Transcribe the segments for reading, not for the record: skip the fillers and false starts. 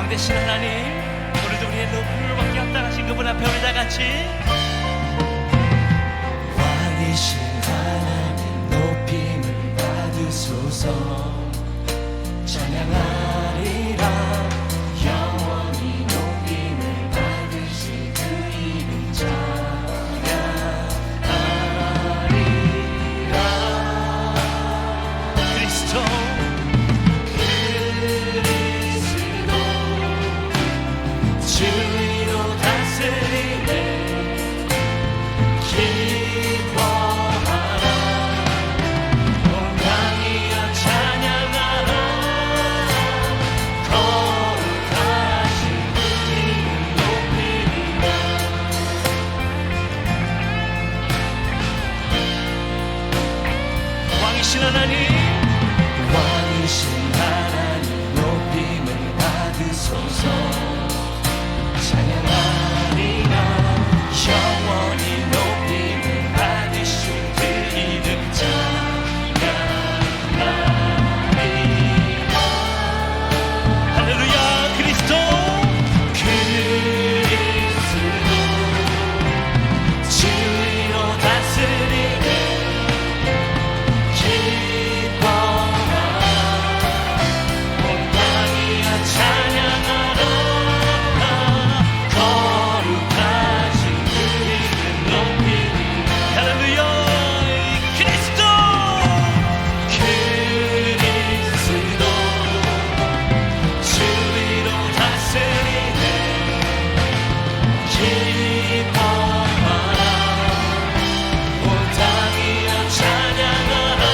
왕 되신 하나님, 오늘도 우리의 높음을 받게 합당하신 그분 앞에 우리 다 같이 왕이신 하나님 높임을 받으소서. 찬양하리라. 영원히 높임을 받으실 그 이름 찬양하리라. 그리스도 주위로 다스리네. 기뻐하라. 온 땅이여 찬양하라. 거룩하신 그 이름 높이리라. 왕이신 하나님, 왕이신 하나님 높임을 받으소서. 찬양하리라. 영원히 높임을 받으실 그 이름 찬양하리라. 할렐루야. 그리스도 주위로 다스리네. 기뻐하라. 온 땅이여 찬양하라. 거룩하신 그 이름 높이리라. 할렐루야. 그리스도 주위로 다스리네. 기뻐하라. 온 땅이여 찬양하라.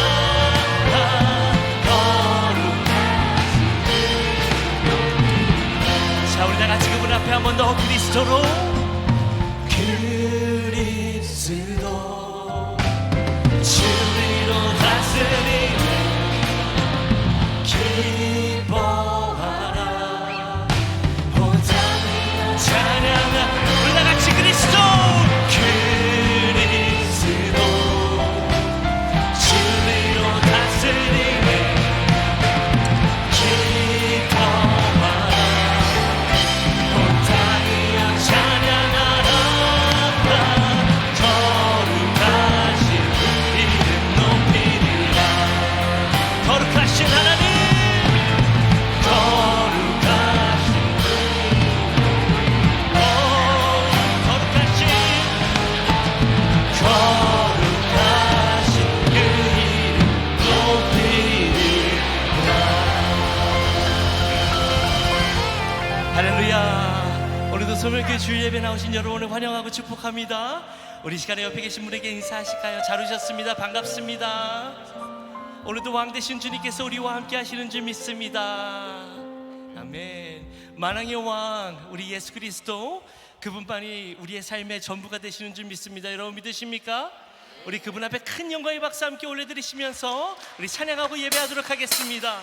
자, 우리 다 같이 그분 앞에 한 번 더 그리스도로 그리스도 주위로 다스리네. 기뻐하라. 온 땅이여 찬양하라. 우리 다 같이 그리스도 그리스도 주위로 다스리네. 기뻐하라. 온 땅이여 찬양하라. 거룩하신 그 이름 높이리라. 거룩하신 하나님, 거룩하신 거룩하신 거룩하신 그 이름 높이리라. 할렐루야. 오늘도 소멸교회 주일 예배 나오신 여러분을 환영하고 축복합니다. 우리 시간에 옆에 계신 분에게 인사하실까요? 잘 오셨습니다. 반갑습니다. 오늘도 왕 되신 주님께서 우리와 함께 하시는 줄 믿습니다. 아멘. 만왕의 왕 우리 예수 그리스도, 그분만이 우리의 삶의 전부가 되시는 줄 믿습니다. 여러분 믿으십니까? 우리 그분 앞에 큰 영광의 박수 함께 올려드리시면서 우리 찬양하고 예배하도록 하겠습니다.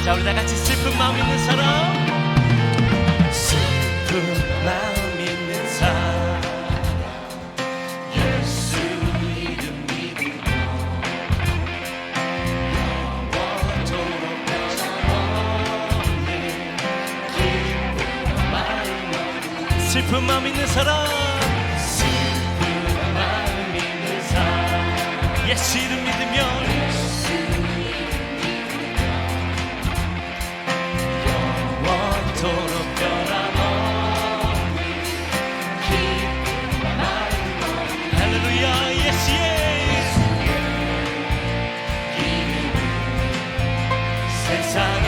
자, 우리 다 같이 슬픈 마음 있는 사람, 슬픈 마음 있는 사람 예수 이름 믿으며 영원토록 변함없는 기쁜 마음 슬픈 마음 있는 사람, 슬픈 마음 있는 사람 예수 이름 믿으며 영원토록 변함없는 기쁜 마음 할렐루야. 예수의 이름은 세상의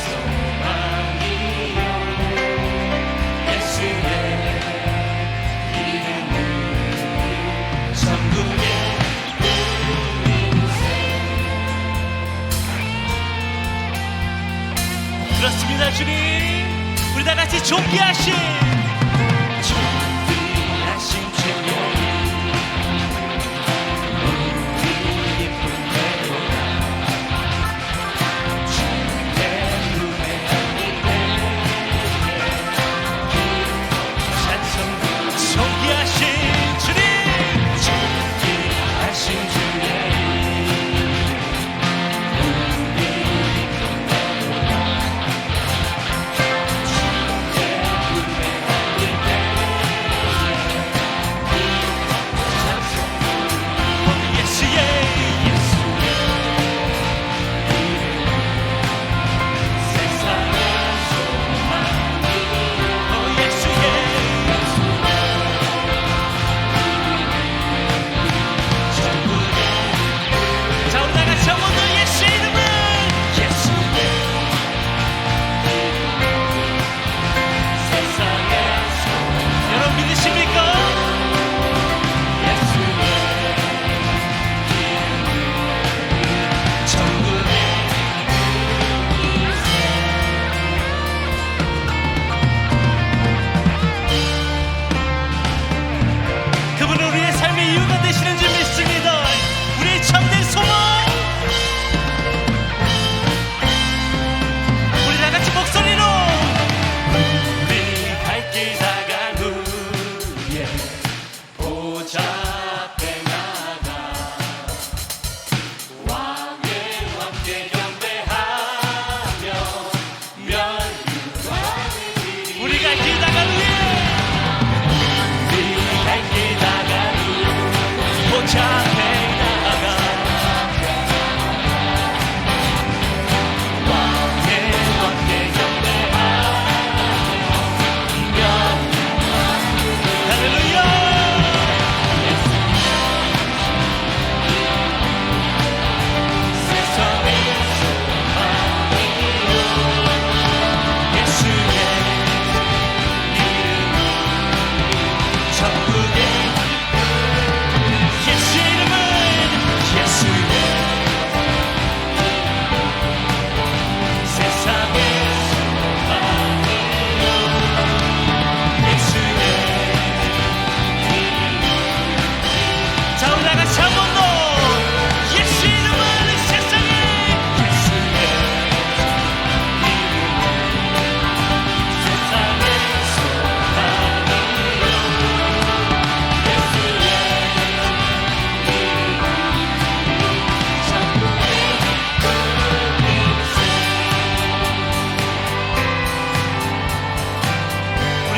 소망이요. 예수의 이름은 천국의 인생. 그렇습니다. 주님, 우리 다 같이 존귀하신 존귀하신 주님이 우리 기쁨 되도다. 주의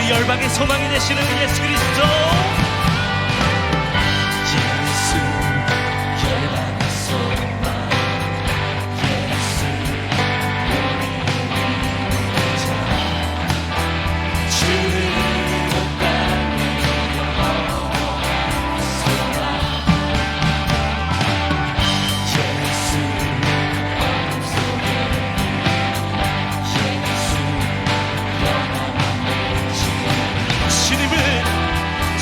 우리 열방의 소망이 되시는 예수 그리스도. 예수 열방의 소망 예수 우리 자 주를 못 가는 소망 예수 마음속에 예수 영원한 내 주님을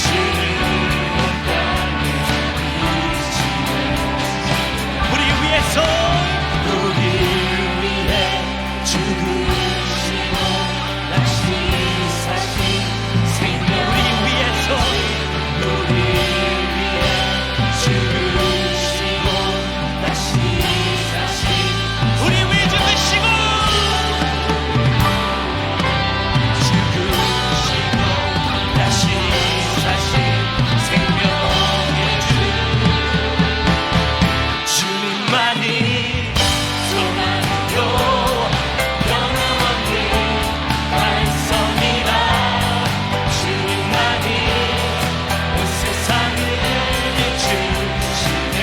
주를 못 가는 우리 위해서 우리 위해 죽으시고 다시 사신 생명 우리 위해서 우리 위해 죽으시고 다시 사신 우리 위해 죽으시고 죽으시고 다시 사신 생명의 주 주님만이 소망이요 변함없는 반성이라 주님만이 온 세상을 비추시네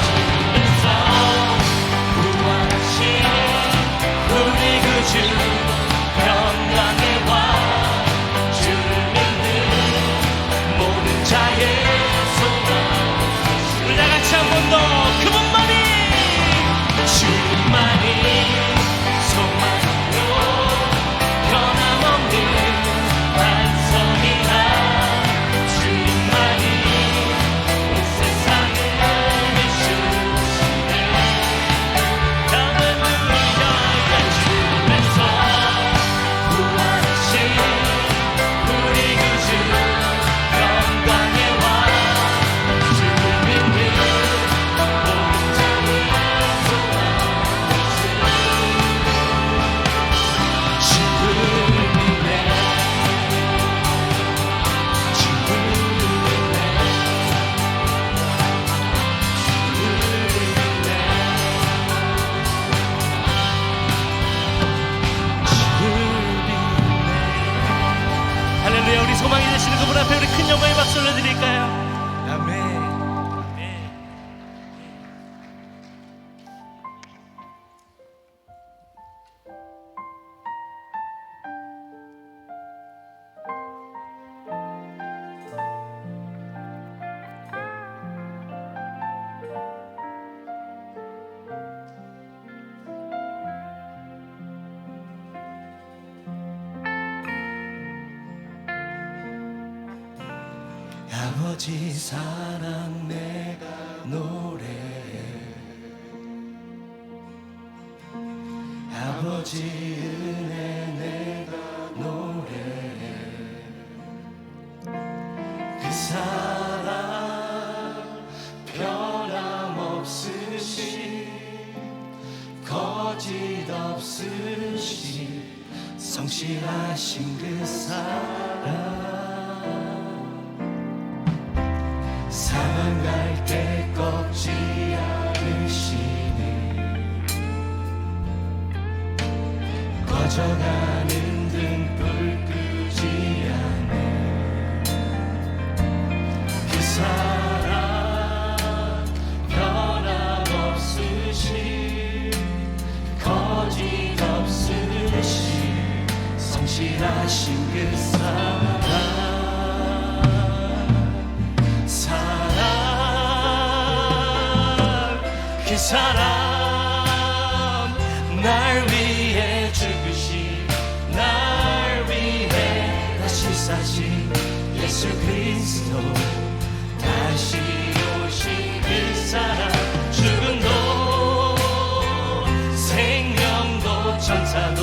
주님께서 구원하신 우리 구주 평강의 왕 주를 믿는 모든 자의 소망 우리 다 같이 한 번 더 그분만이 주님만이 소망으로 변함없는 반성이라 주님만이 온 세상을 비추시네 할렐루야 주님께서 구원하신 우리 구주 영광의 왕 주를 믿는 모든 자의 소망 주를 믿네 주를 믿네 할렐루야. 우리 소망이 되시는 그분 앞에 우리 큰 영광의 박수 올려드릴까요? 아멘. 아버지 사랑 내가 노래해 아버지 은혜 내가 노래해 그 사랑 변함없으시 거짓 없으시 성실하신 그 사랑 사망 갈 때 꺾지 않으시니 꺼져가는 등불 끄지 않네 그 사랑 변함없으시 거짓 없으시 성실하신 그 사랑 그 사랑 날 위해 죽으신 날 위해 다시 사신 예수 그리스도 다시 오신 그 사랑 죽음도 생명도 천사도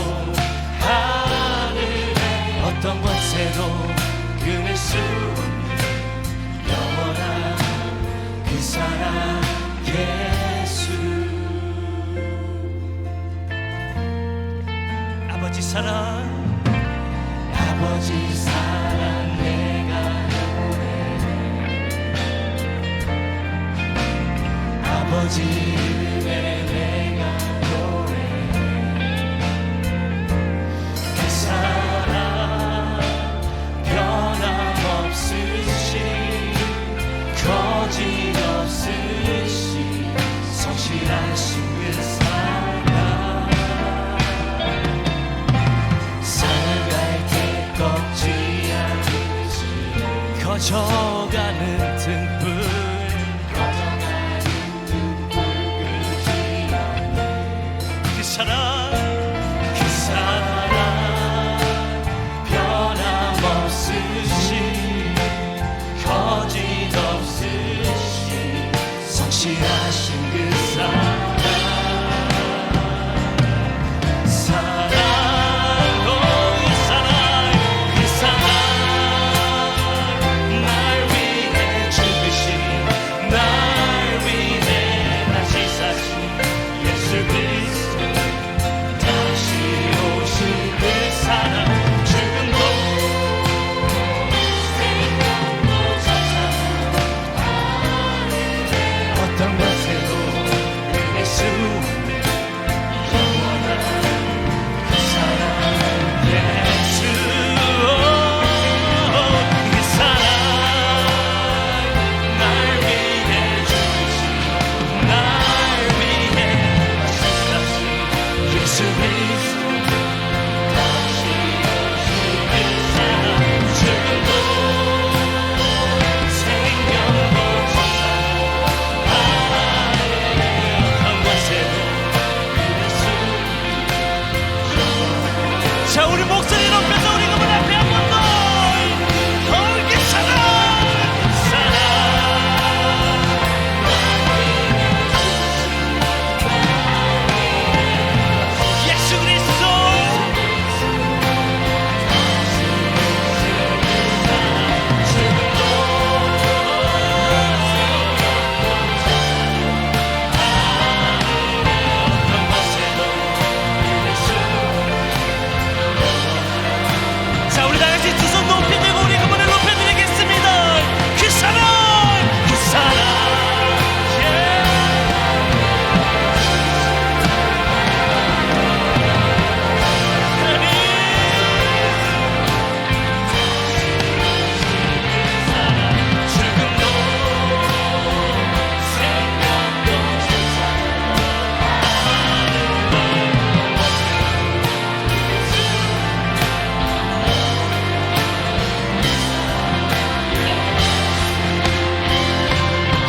하늘의 어떤 권세도 끊을 수 없는 영원한 그 사랑 예수 아버지 사랑 아버지 사랑 내가 노래해 아버지 은혜 내가 노래해 자, 우리 목소리 높여서 우리 그분 앞에 한 번 더. 그 사랑, 예수 그리스도. 자, 우리 다 같이 두 손 높이 들고 우리 그분을 높여드리겠습니다. 그 사랑, 그 사랑.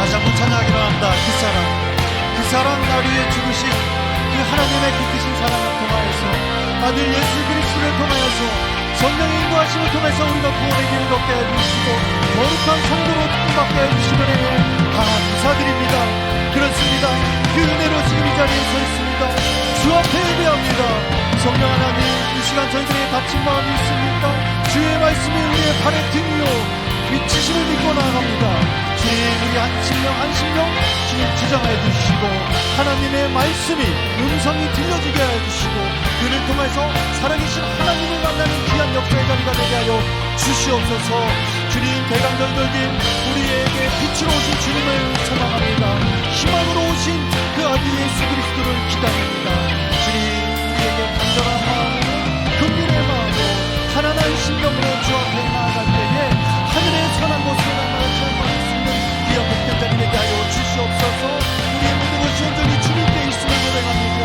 다시 한번 찬양하기로 합니다. 그 사랑 날 위해 죽으신 그 하나님의 그 크신 사랑을 통하여서 아들 예수 그리스도를 통하여서 성령의 인도하심을 통해서 우리가 구원의 길을 걷게 해주시고 거룩한 성도로 뜻받게 해주시는 은혜 감사드립니다. 그렇습니다. 그 은혜로 지금 이 자리에 서 있습니다. 주 앞에 예배합니다. 성령 하나님, 이 시간 저희들의 다친 마음이 있습니까? 주의 말씀이 우리의 발의 등이요 미치심을 믿고 나아갑니다. 주님, 우리 한 심령 주님 주장해 주시고 하나님의 말씀이 음성이 들려지게 해주시고 그를 통해서 살아계신 하나님을 만나는 귀한 역사의 자리가 되게 하여 주시옵소서. 주님, 대강절절님 우리에게 빛으로 오신 주님을 소망합니다. 희망으로 오신 그 아들 예수 그리스도를 기다립니다. 주님, 우리에게 간절한 마음으로 긍휼의 마음으로 하나님 심령으로 주 앞에 나아갈 때에 하늘의 선한 모습을 만나 체험할 수 있는 귀한 복된 자리 되게 하여 주시옵소서. 우리의 모든 것이 온전히 주님께 있음을 고백합니다.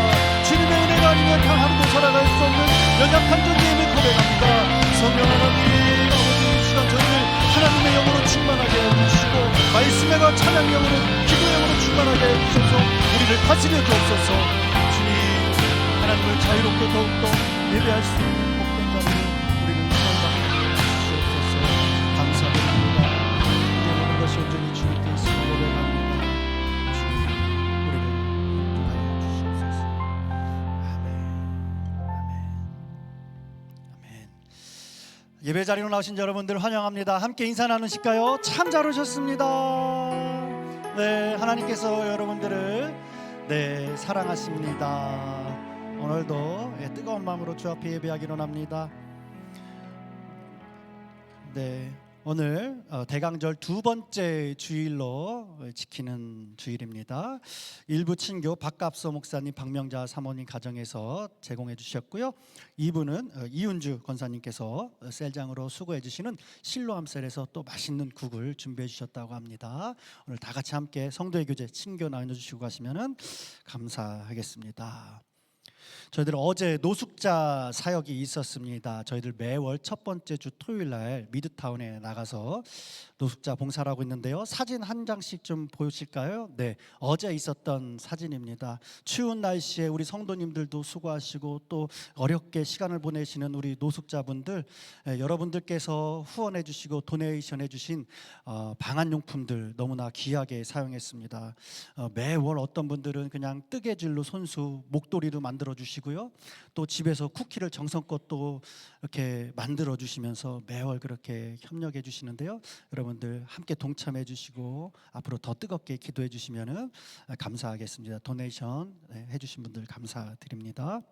주님의 은혜가 아니면 단 하루도 살아갈 수 없는 연약한 존재임을 고백합니다. 성령 하나님, 아버지 이 시간 저희를 하나님의 영으로 충만하게 해주시고 말씀과 찬양 영으로 기도 영으로 충만하게 해주셔서 우리를 다스려 주옵소서. 주님, 하나님을 자유롭고 더욱더 예배할 수 있는 복된 자리로 우리를 사용하게 주시옵소서. 감사드립니다. 우리의 모든 것이 온전히 주님께 있음을 고백합니다. 주님, 우리를 인도하여 주시옵소서. 아멘. 아멘. 예배 자리로 나오신 여러분들 환영합니다. 함께 인사 나누실까요? 참 잘 오셨습니다. 네, 하나님께서 여러분들을 사랑하십니다. 오늘도 뜨거운 마음으로 주 앞에 예배하기로 합니다. 네, 오늘 대강절 두 번째 주일로 지키는 주일입니다. 일부 친교 박갑서 목사님, 박명자 사모님 가정에서 제공해 주셨고요. 2부는 이윤주 권사님께서 셀장으로 수고해 주시는 실로암 셀에서 또 맛있는 국을 준비해 주셨다고 합니다. 오늘 다 같이 함께 성도의 교제 친교 나눠주시고 가시면 감사하겠습니다. 저희들 어제 노숙자 사역이 있었습니다. 저희들 매월 첫 번째 주 토요일 날 미드타운에 나가서 노숙자 봉사를 하고 있는데요. 사진 한 장씩 좀 보실까요? 네, 어제 있었던 사진입니다. 추운 날씨에 우리 성도님들도 수고하시고 또 어렵게 시간을 보내시는 우리 노숙자분들, 여러분들께서 후원해 주시고 도네이션 해 주신 방한용품들 너무나 귀하게 사용했습니다. 매월 어떤 분들은 그냥 뜨개질로 손수 목도리도 만들어 주시고요. 또 집에서 쿠키를 정성껏 또 이렇게 만들어 주시면서 매월 그렇게 협력해 주시는데요. 여러분들 함께 동참해 주시고 앞으로 더 뜨겁게 기도해 주시면 감사하겠습니다. 도네이션 해 주신 분들 감사드립니다.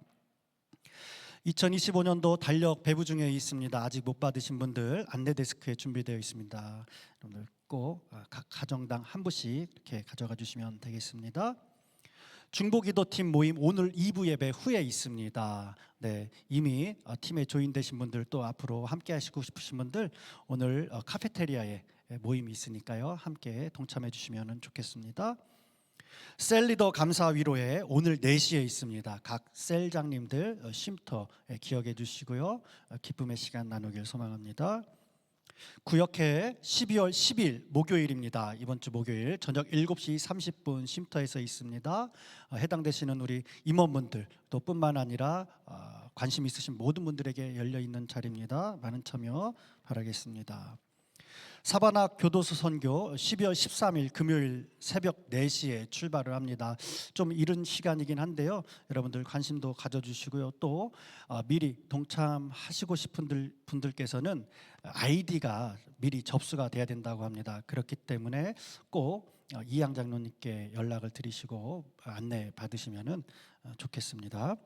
2025년도 달력 배부 중에 있습니다. 아직 못 받으신 분들 안내 데스크에 준비되어 있습니다. 여러분들 꼭 각 가정당 한 부씩 이렇게 가져가 주시면 되겠습니다. 중보기도팀 모임 오늘 2부 예배 후에 있습니다. 네, 이미 팀에 조인되신 분들 또 앞으로 함께 하시고 싶으신 분들 오늘 카페테리아에 모임이 있으니까요. 함께 동참해 주시면 좋겠습니다. 셀리더 감사 위로회 오늘 4시에 있습니다. 각 셀장님들 쉼터 기억해 주시고요. 기쁨의 시간 나누길 소망합니다. 구역회 12월 10일 목요일입니다. 이번 주 목요일 저녁 7시 30분 쉼터에서 있습니다. 해당되시는 우리 임원분들 또 뿐만 아니라 관심 있으신 모든 분들에게 열려 있는 자리입니다. 많은 참여 바라겠습니다. 사바나 교도소 선교 12월 13일 금요일 새벽 4시에 출발을 합니다. 좀 이른 시간이긴 한데요. 여러분들 관심도 가져주시고요. 또 미리 동참하시고 싶은 분들께서는 아이디가 미리 접수가 돼야 된다고 합니다. 그렇기 때문에 꼭 이양 장로님께 연락을 드리시고 안내 받으시면 좋겠습니다.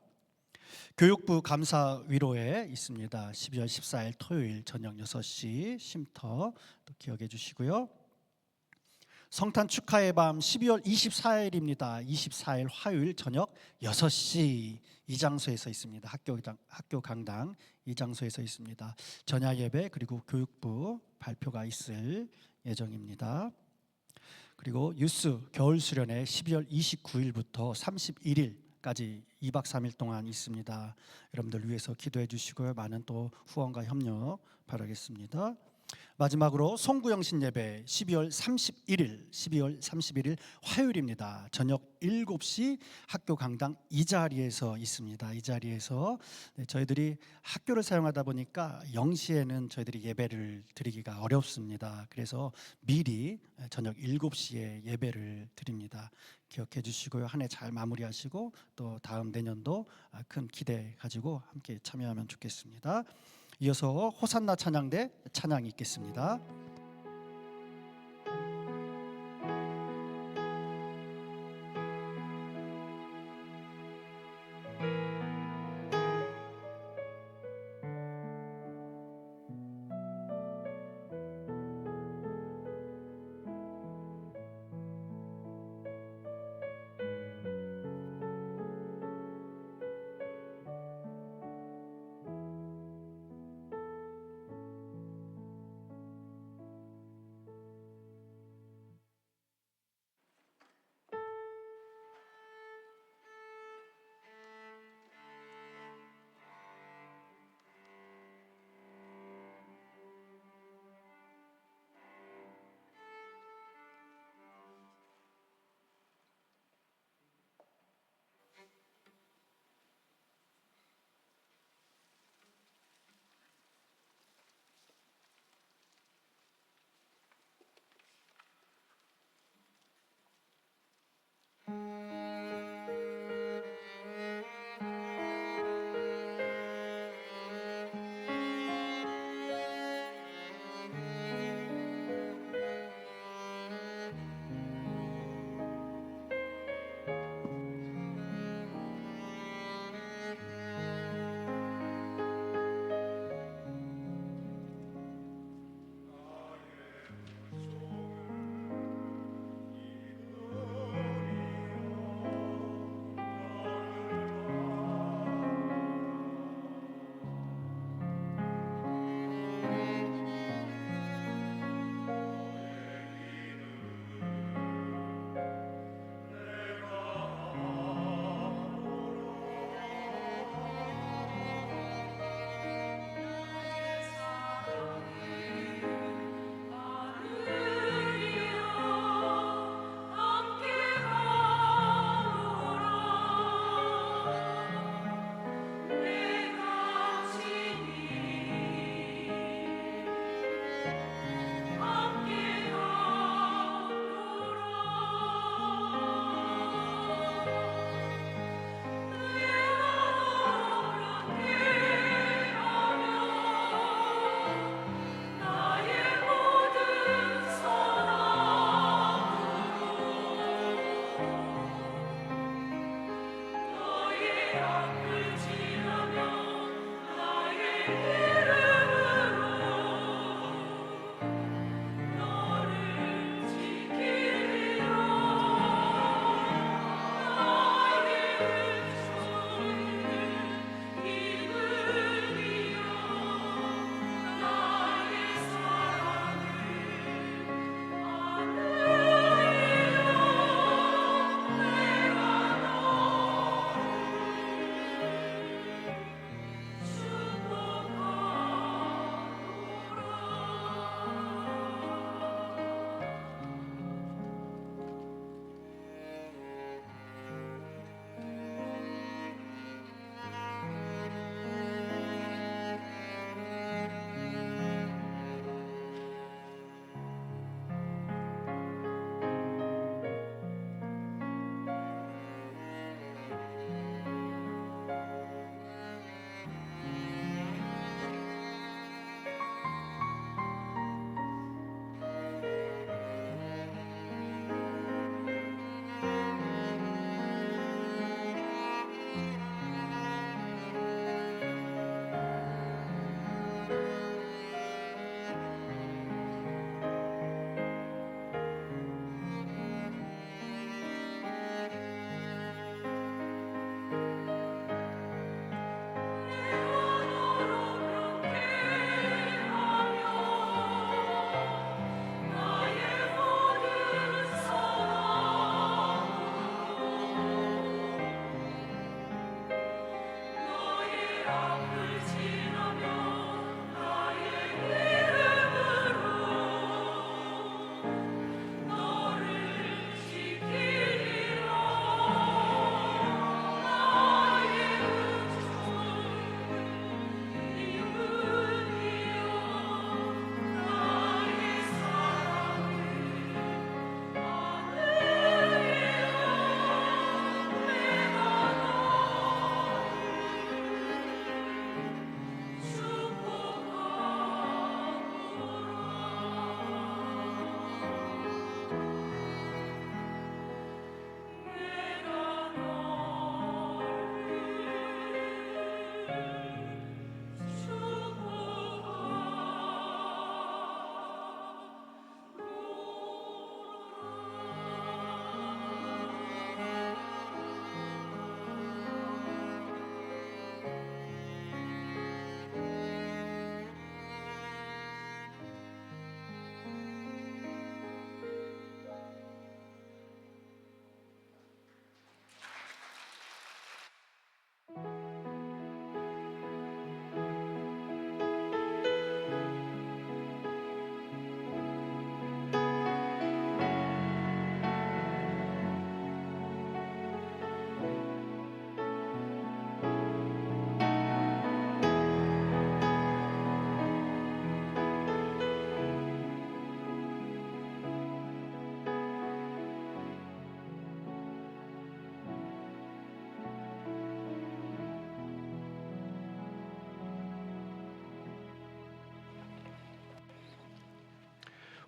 교육부 감사위로회 있습니다. 12월 14일 토요일 저녁 6시 쉼터 또 기억해 주시고요. 성탄 축하의 밤 12월 24일입니다. 24일 화요일 저녁 6시 이 장소에서 있습니다. 학교 강당 이 장소에서 있습니다. 전야 예배 그리고 교육부 발표가 있을 예정입니다. 그리고 유스 겨울 수련회 12월 29일부터 31일까지 2박 3일 동안 있습니다. 여러분들 위해서 기도해 주시고요. 많은 또 후원과 협력 바라겠습니다. 마지막으로 송구영신 예배 12월 31일 화요일입니다. 저녁 7시 학교 강당 이 자리에서 있습니다. 이 자리에서 저희들이 학교를 사용하다 보니까 0시에는 저희들이 예배를 드리기가 어렵습니다. 그래서 미리 저녁 7시에 예배를 드립니다. 기억해 주시고요. 한 해 잘 마무리하시고 또 다음 내년도 큰 기대 가지고 함께 참여하면 좋겠습니다. 이어서 호산나 찬양대 찬양이 있겠습니다.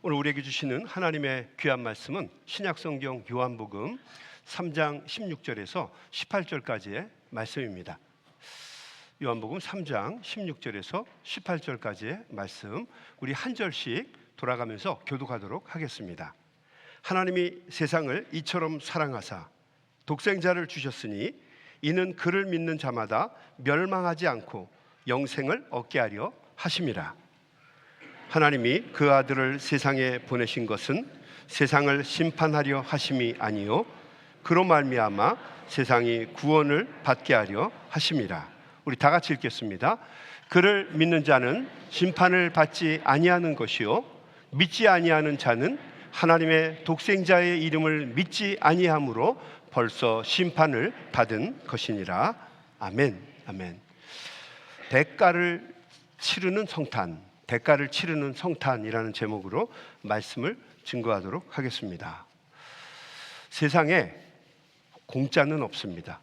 오늘 우리에게 주시는 하나님의 귀한 말씀은 신약성경 요한복음 3장 16절에서 18절까지의 말씀입니다. 요한복음 3장 16절에서 18절까지의 말씀, 우리 한 절씩 돌아가면서 교독하도록 하겠습니다. 하나님이 세상을 이처럼 사랑하사 독생자를 주셨으니 이는 그를 믿는 자마다 멸망하지 않고 영생을 얻게 하려 하심이라. 하나님이 그 아들을 세상에 보내신 것은 세상을 심판하려 하심이 아니요 그로 말미암아 세상이 구원을 받게 하려 하심이라. 우리 다 같이 읽겠습니다. 그를 믿는 자는 심판을 받지 아니하는 것이요 믿지 아니하는 자는 하나님의 독생자의 이름을 믿지 아니함으로 벌써 심판을 받은 것이니라. 아멘. 아멘. 대가를 치르는 성탄, 대가를 치르는 성탄이라는 제목으로 말씀을 증거하도록 하겠습니다. 세상에 공짜는 없습니다.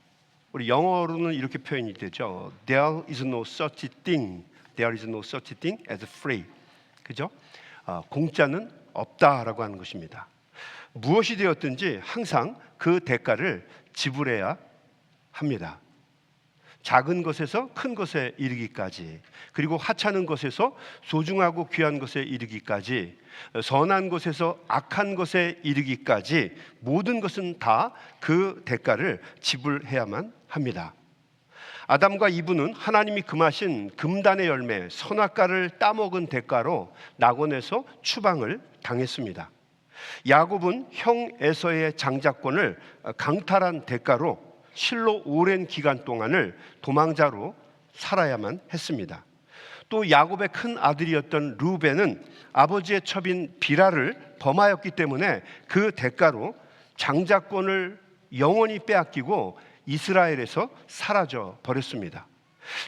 우리 영어로는 이렇게 표현이 되죠. There is no such thing. There is no such thing as free. 그죠? 공짜는 없다라고 하는 것입니다. 무엇이 되었든지 항상 그 대가를 지불해야 합니다. 작은 것에서 큰 것에 이르기까지, 그리고 하찮은 것에서 소중하고 귀한 것에 이르기까지, 선한 것에서 악한 것에 이르기까지 모든 것은 다 그 대가를 지불해야만 합니다. 아담과 이브는 하나님이 금하신 금단의 열매 선악과를 따먹은 대가로 낙원에서 추방을 당했습니다. 야곱은 형 에서의 장자권을 강탈한 대가로 실로 오랜 기간 동안을 도망자로 살아야만 했습니다. 또 야곱의 큰 아들이었던 르우벤은 아버지의 첩인 비라를 범하였기 때문에 그 대가로 장자권을 영원히 빼앗기고 이스라엘에서 사라져 버렸습니다.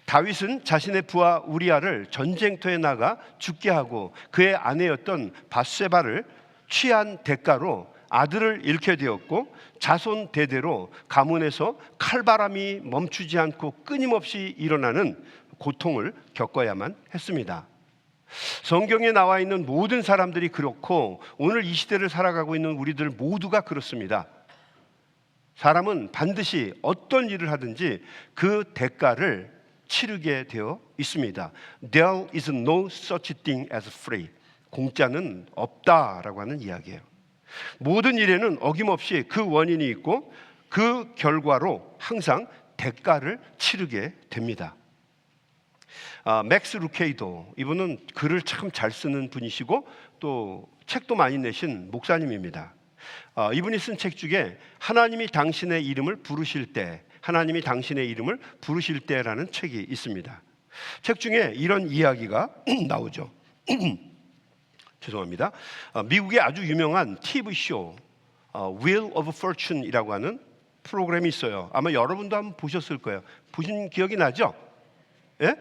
다윗은 자신의 부하 우리아를 전쟁터에 나가 죽게 하고 그의 아내였던 밧세바를 취한 대가로 아들을 잃게 되었고, 자손 대대로 가문에서 칼바람이 멈추지 않고 끊임없이 일어나는 고통을 겪어야만 했습니다. 성경에 나와 있는 모든 사람들이 그렇고 오늘 이 시대를 살아가고 있는 우리들 모두가 그렇습니다. 사람은 반드시 어떤 일을 하든지 그 대가를 치르게 되어 있습니다. There is no such thing as free. 공짜는 없다라고 하는 이야기예요. 모든 일에는 어김없이 그 원인이 있고 그 결과로 항상 대가를 치르게 됩니다. 맥스 루케이도, 이분은 글을 참 잘 쓰는 분이시고 또 책도 많이 내신 목사님입니다. 이분이 쓴 책 중에 하나님이 당신의 이름을 부르실 때 하나님이 당신의 이름을 부르실 때라는 책이 있습니다. 책 중에 이런 이야기가 나오죠. 죄송합니다. 미국의 아주 유명한 TV쇼 Wheel of Fortune이라고 하는 프로그램이 있어요. 아마 여러분도 한번 보셨을 거예요. 보신 기억이 나죠? 예?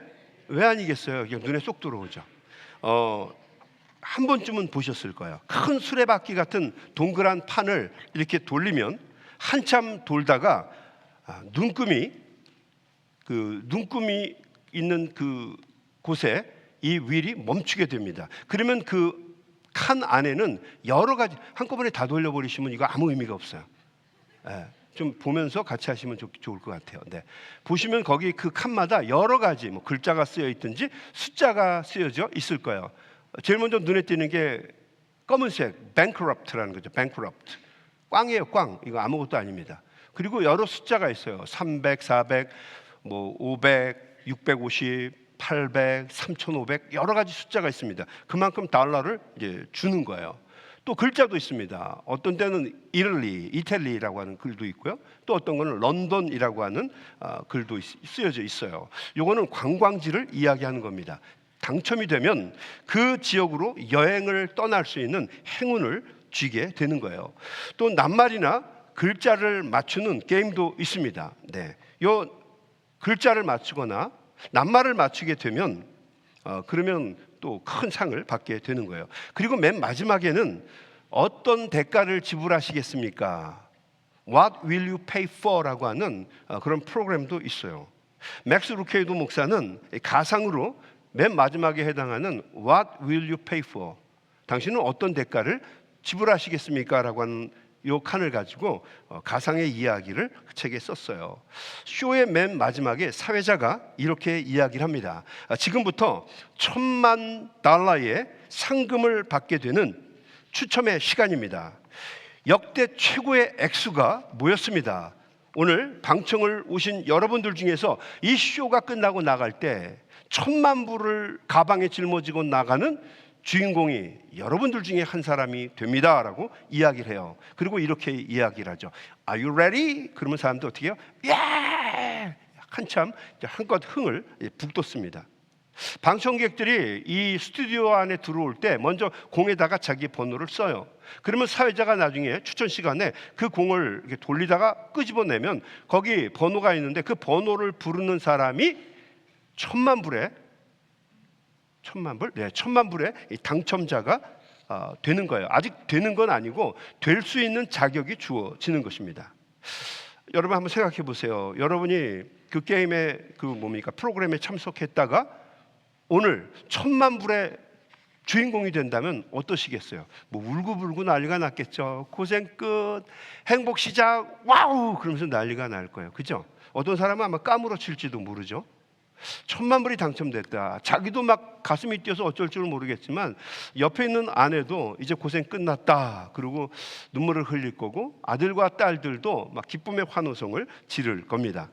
왜 아니겠어요? 그냥 눈에 쏙 들어오죠. 한 번쯤은 보셨을 거예요. 큰 수레바퀴 같은 동그란 판을 이렇게 돌리면 한참 돌다가 눈금이 있는 그 곳에 이 휠이 멈추게 됩니다. 그러면 그 칸 안에는 여러 가지, 한꺼번에 다 돌려버리시면 이거 아무 의미가 없어요. 좀 보면서 같이 하시면 좋을 것 같아요. 네. 보시면 거기 그 칸마다 여러 가지 뭐 글자가 쓰여 있든지 숫자가 쓰여져 있을 거예요. 제일 먼저 눈에 띄는 게 검은색 bankrupt라는 거죠. bankrupt. 꽝이에요, 꽝. 이거 아무것도 아닙니다. 그리고 여러 숫자가 있어요. 300, 400, 뭐 500, 650, 800, 3,500 여러 가지 숫자가 있습니다. 그만큼 달러를 이제 주는 거예요. 또 글자도 있습니다. 어떤 때는 이탈리라고 하는 글도 있고요. 또 어떤 거는 런던이라고 하는 글도 쓰여져 있어요. 요거는 관광지를 이야기하는 겁니다. 당첨이 되면 그 지역으로 여행을 떠날 수 있는 행운을 쥐게 되는 거예요. 또 낱말이나 글자를 맞추는 게임도 있습니다. 네, 요 글자를 맞추거나 낱말을 맞추게 되면 그러면 또 큰 상을 받게 되는 거예요. 그리고 맨 마지막에는 어떤 대가를 지불하시겠습니까? What will you pay for?라고 하는 그런 프로그램도 있어요. 맥스 루케이도 목사는 가상으로 맨 마지막에 해당하는 What will you pay for? 당신은 어떤 대가를 지불하시겠습니까? 라고 하는 요 칸을 가지고 가상의 이야기를 그 책에 썼어요. 쇼의 맨 마지막에 사회자가 이렇게 이야기를 합니다. 지금부터 $10,000,000의 상금을 받게 되는 추첨의 시간입니다. 역대 최고의 액수가 모였습니다. 오늘 방청을 오신 여러분들 중에서 이 쇼가 끝나고 나갈 때 10,000,000불을 가방에 짊어지고 나가는 주인공이 여러분들 중에 한 사람이 됩니다 라고 이야기를 해요. 그리고 이렇게 이야기를 하죠. Are you ready? 그러면 사람들 어떻게 해요? 예! 한참 한껏 흥을 북돋습니다. 방청객들이 이 스튜디오 안에 들어올 때 먼저 공에다가 자기 번호를 써요. 그러면 사회자가 나중에 추천 시간에 그 공을 이렇게 돌리다가 끄집어내면 거기 번호가 있는데 그 번호를 부르는 사람이 10,000,000불에 1,000,000불의 당첨자가 되는 거예요. 아직 되는 건 아니고 될 수 있는 자격이 주어지는 것입니다. 여러분 한번 생각해 보세요. 여러분이 그 게임의 프로그램에 참석했다가 오늘 1,000,000불의 주인공이 된다면 어떠시겠어요? 뭐 울고불고 난리가 났겠죠. 고생 끝, 행복 시작, 와우! 그러면서 난리가 날 거예요. 그죠? 어떤 사람은 아마 까무러칠지도 모르죠. 1,000,000불이 당첨됐다. 자기도 막 가슴이 뛰어서 어쩔 줄은 모르겠지만 옆에 있는 아내도 이제 고생 끝났다. 그리고 눈물을 흘릴 거고 아들과 딸들도 막 기쁨의 환호성을 지를 겁니다.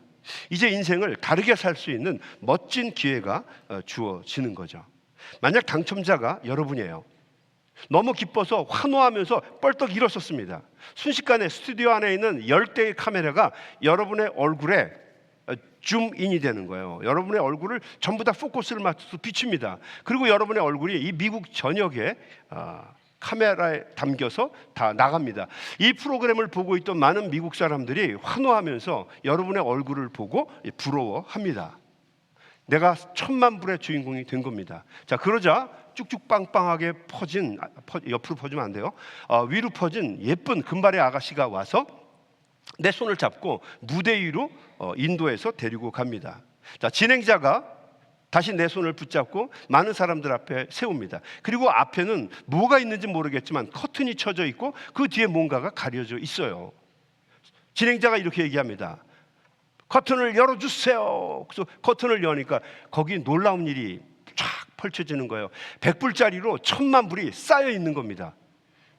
이제 인생을 다르게 살 수 있는 멋진 기회가 주어지는 거죠. 만약 당첨자가 여러분이에요. 너무 기뻐서 환호하면서 뻘떡 일어섰습니다. 순식간에 스튜디오 안에 있는 10대의 카메라가 여러분의 얼굴에 줌인이 되는 거예요. 여러분의 얼굴을 전부 다 포커스를 맞춰서 비춥니다. 그리고 여러분의 얼굴이 이 미국 전역에 카메라에 담겨서 다 나갑니다. 이 프로그램을 보고 있던 많은 미국 사람들이 환호하면서 여러분의 얼굴을 보고 부러워합니다. 내가 1,000,000불의 주인공이 된 겁니다. 자, 그러자 쭉쭉 빵빵하게 퍼진, 옆으로 퍼지면 안 돼요. 위로 퍼진 예쁜 금발의 아가씨가 와서 내 손을 잡고 무대 위로 인도해서 데리고 갑니다. 자, 진행자가 다시 내 손을 붙잡고 많은 사람들 앞에 세웁니다. 그리고 앞에는 뭐가 있는지 모르겠지만 커튼이 쳐져 있고 그 뒤에 뭔가가 가려져 있어요. 진행자가 이렇게 얘기합니다. 커튼을 열어주세요. 그래서 커튼을 여니까 거기 놀라운 일이 쫙 펼쳐지는 거예요. 100불짜리로 1,000,000불이 쌓여 있는 겁니다.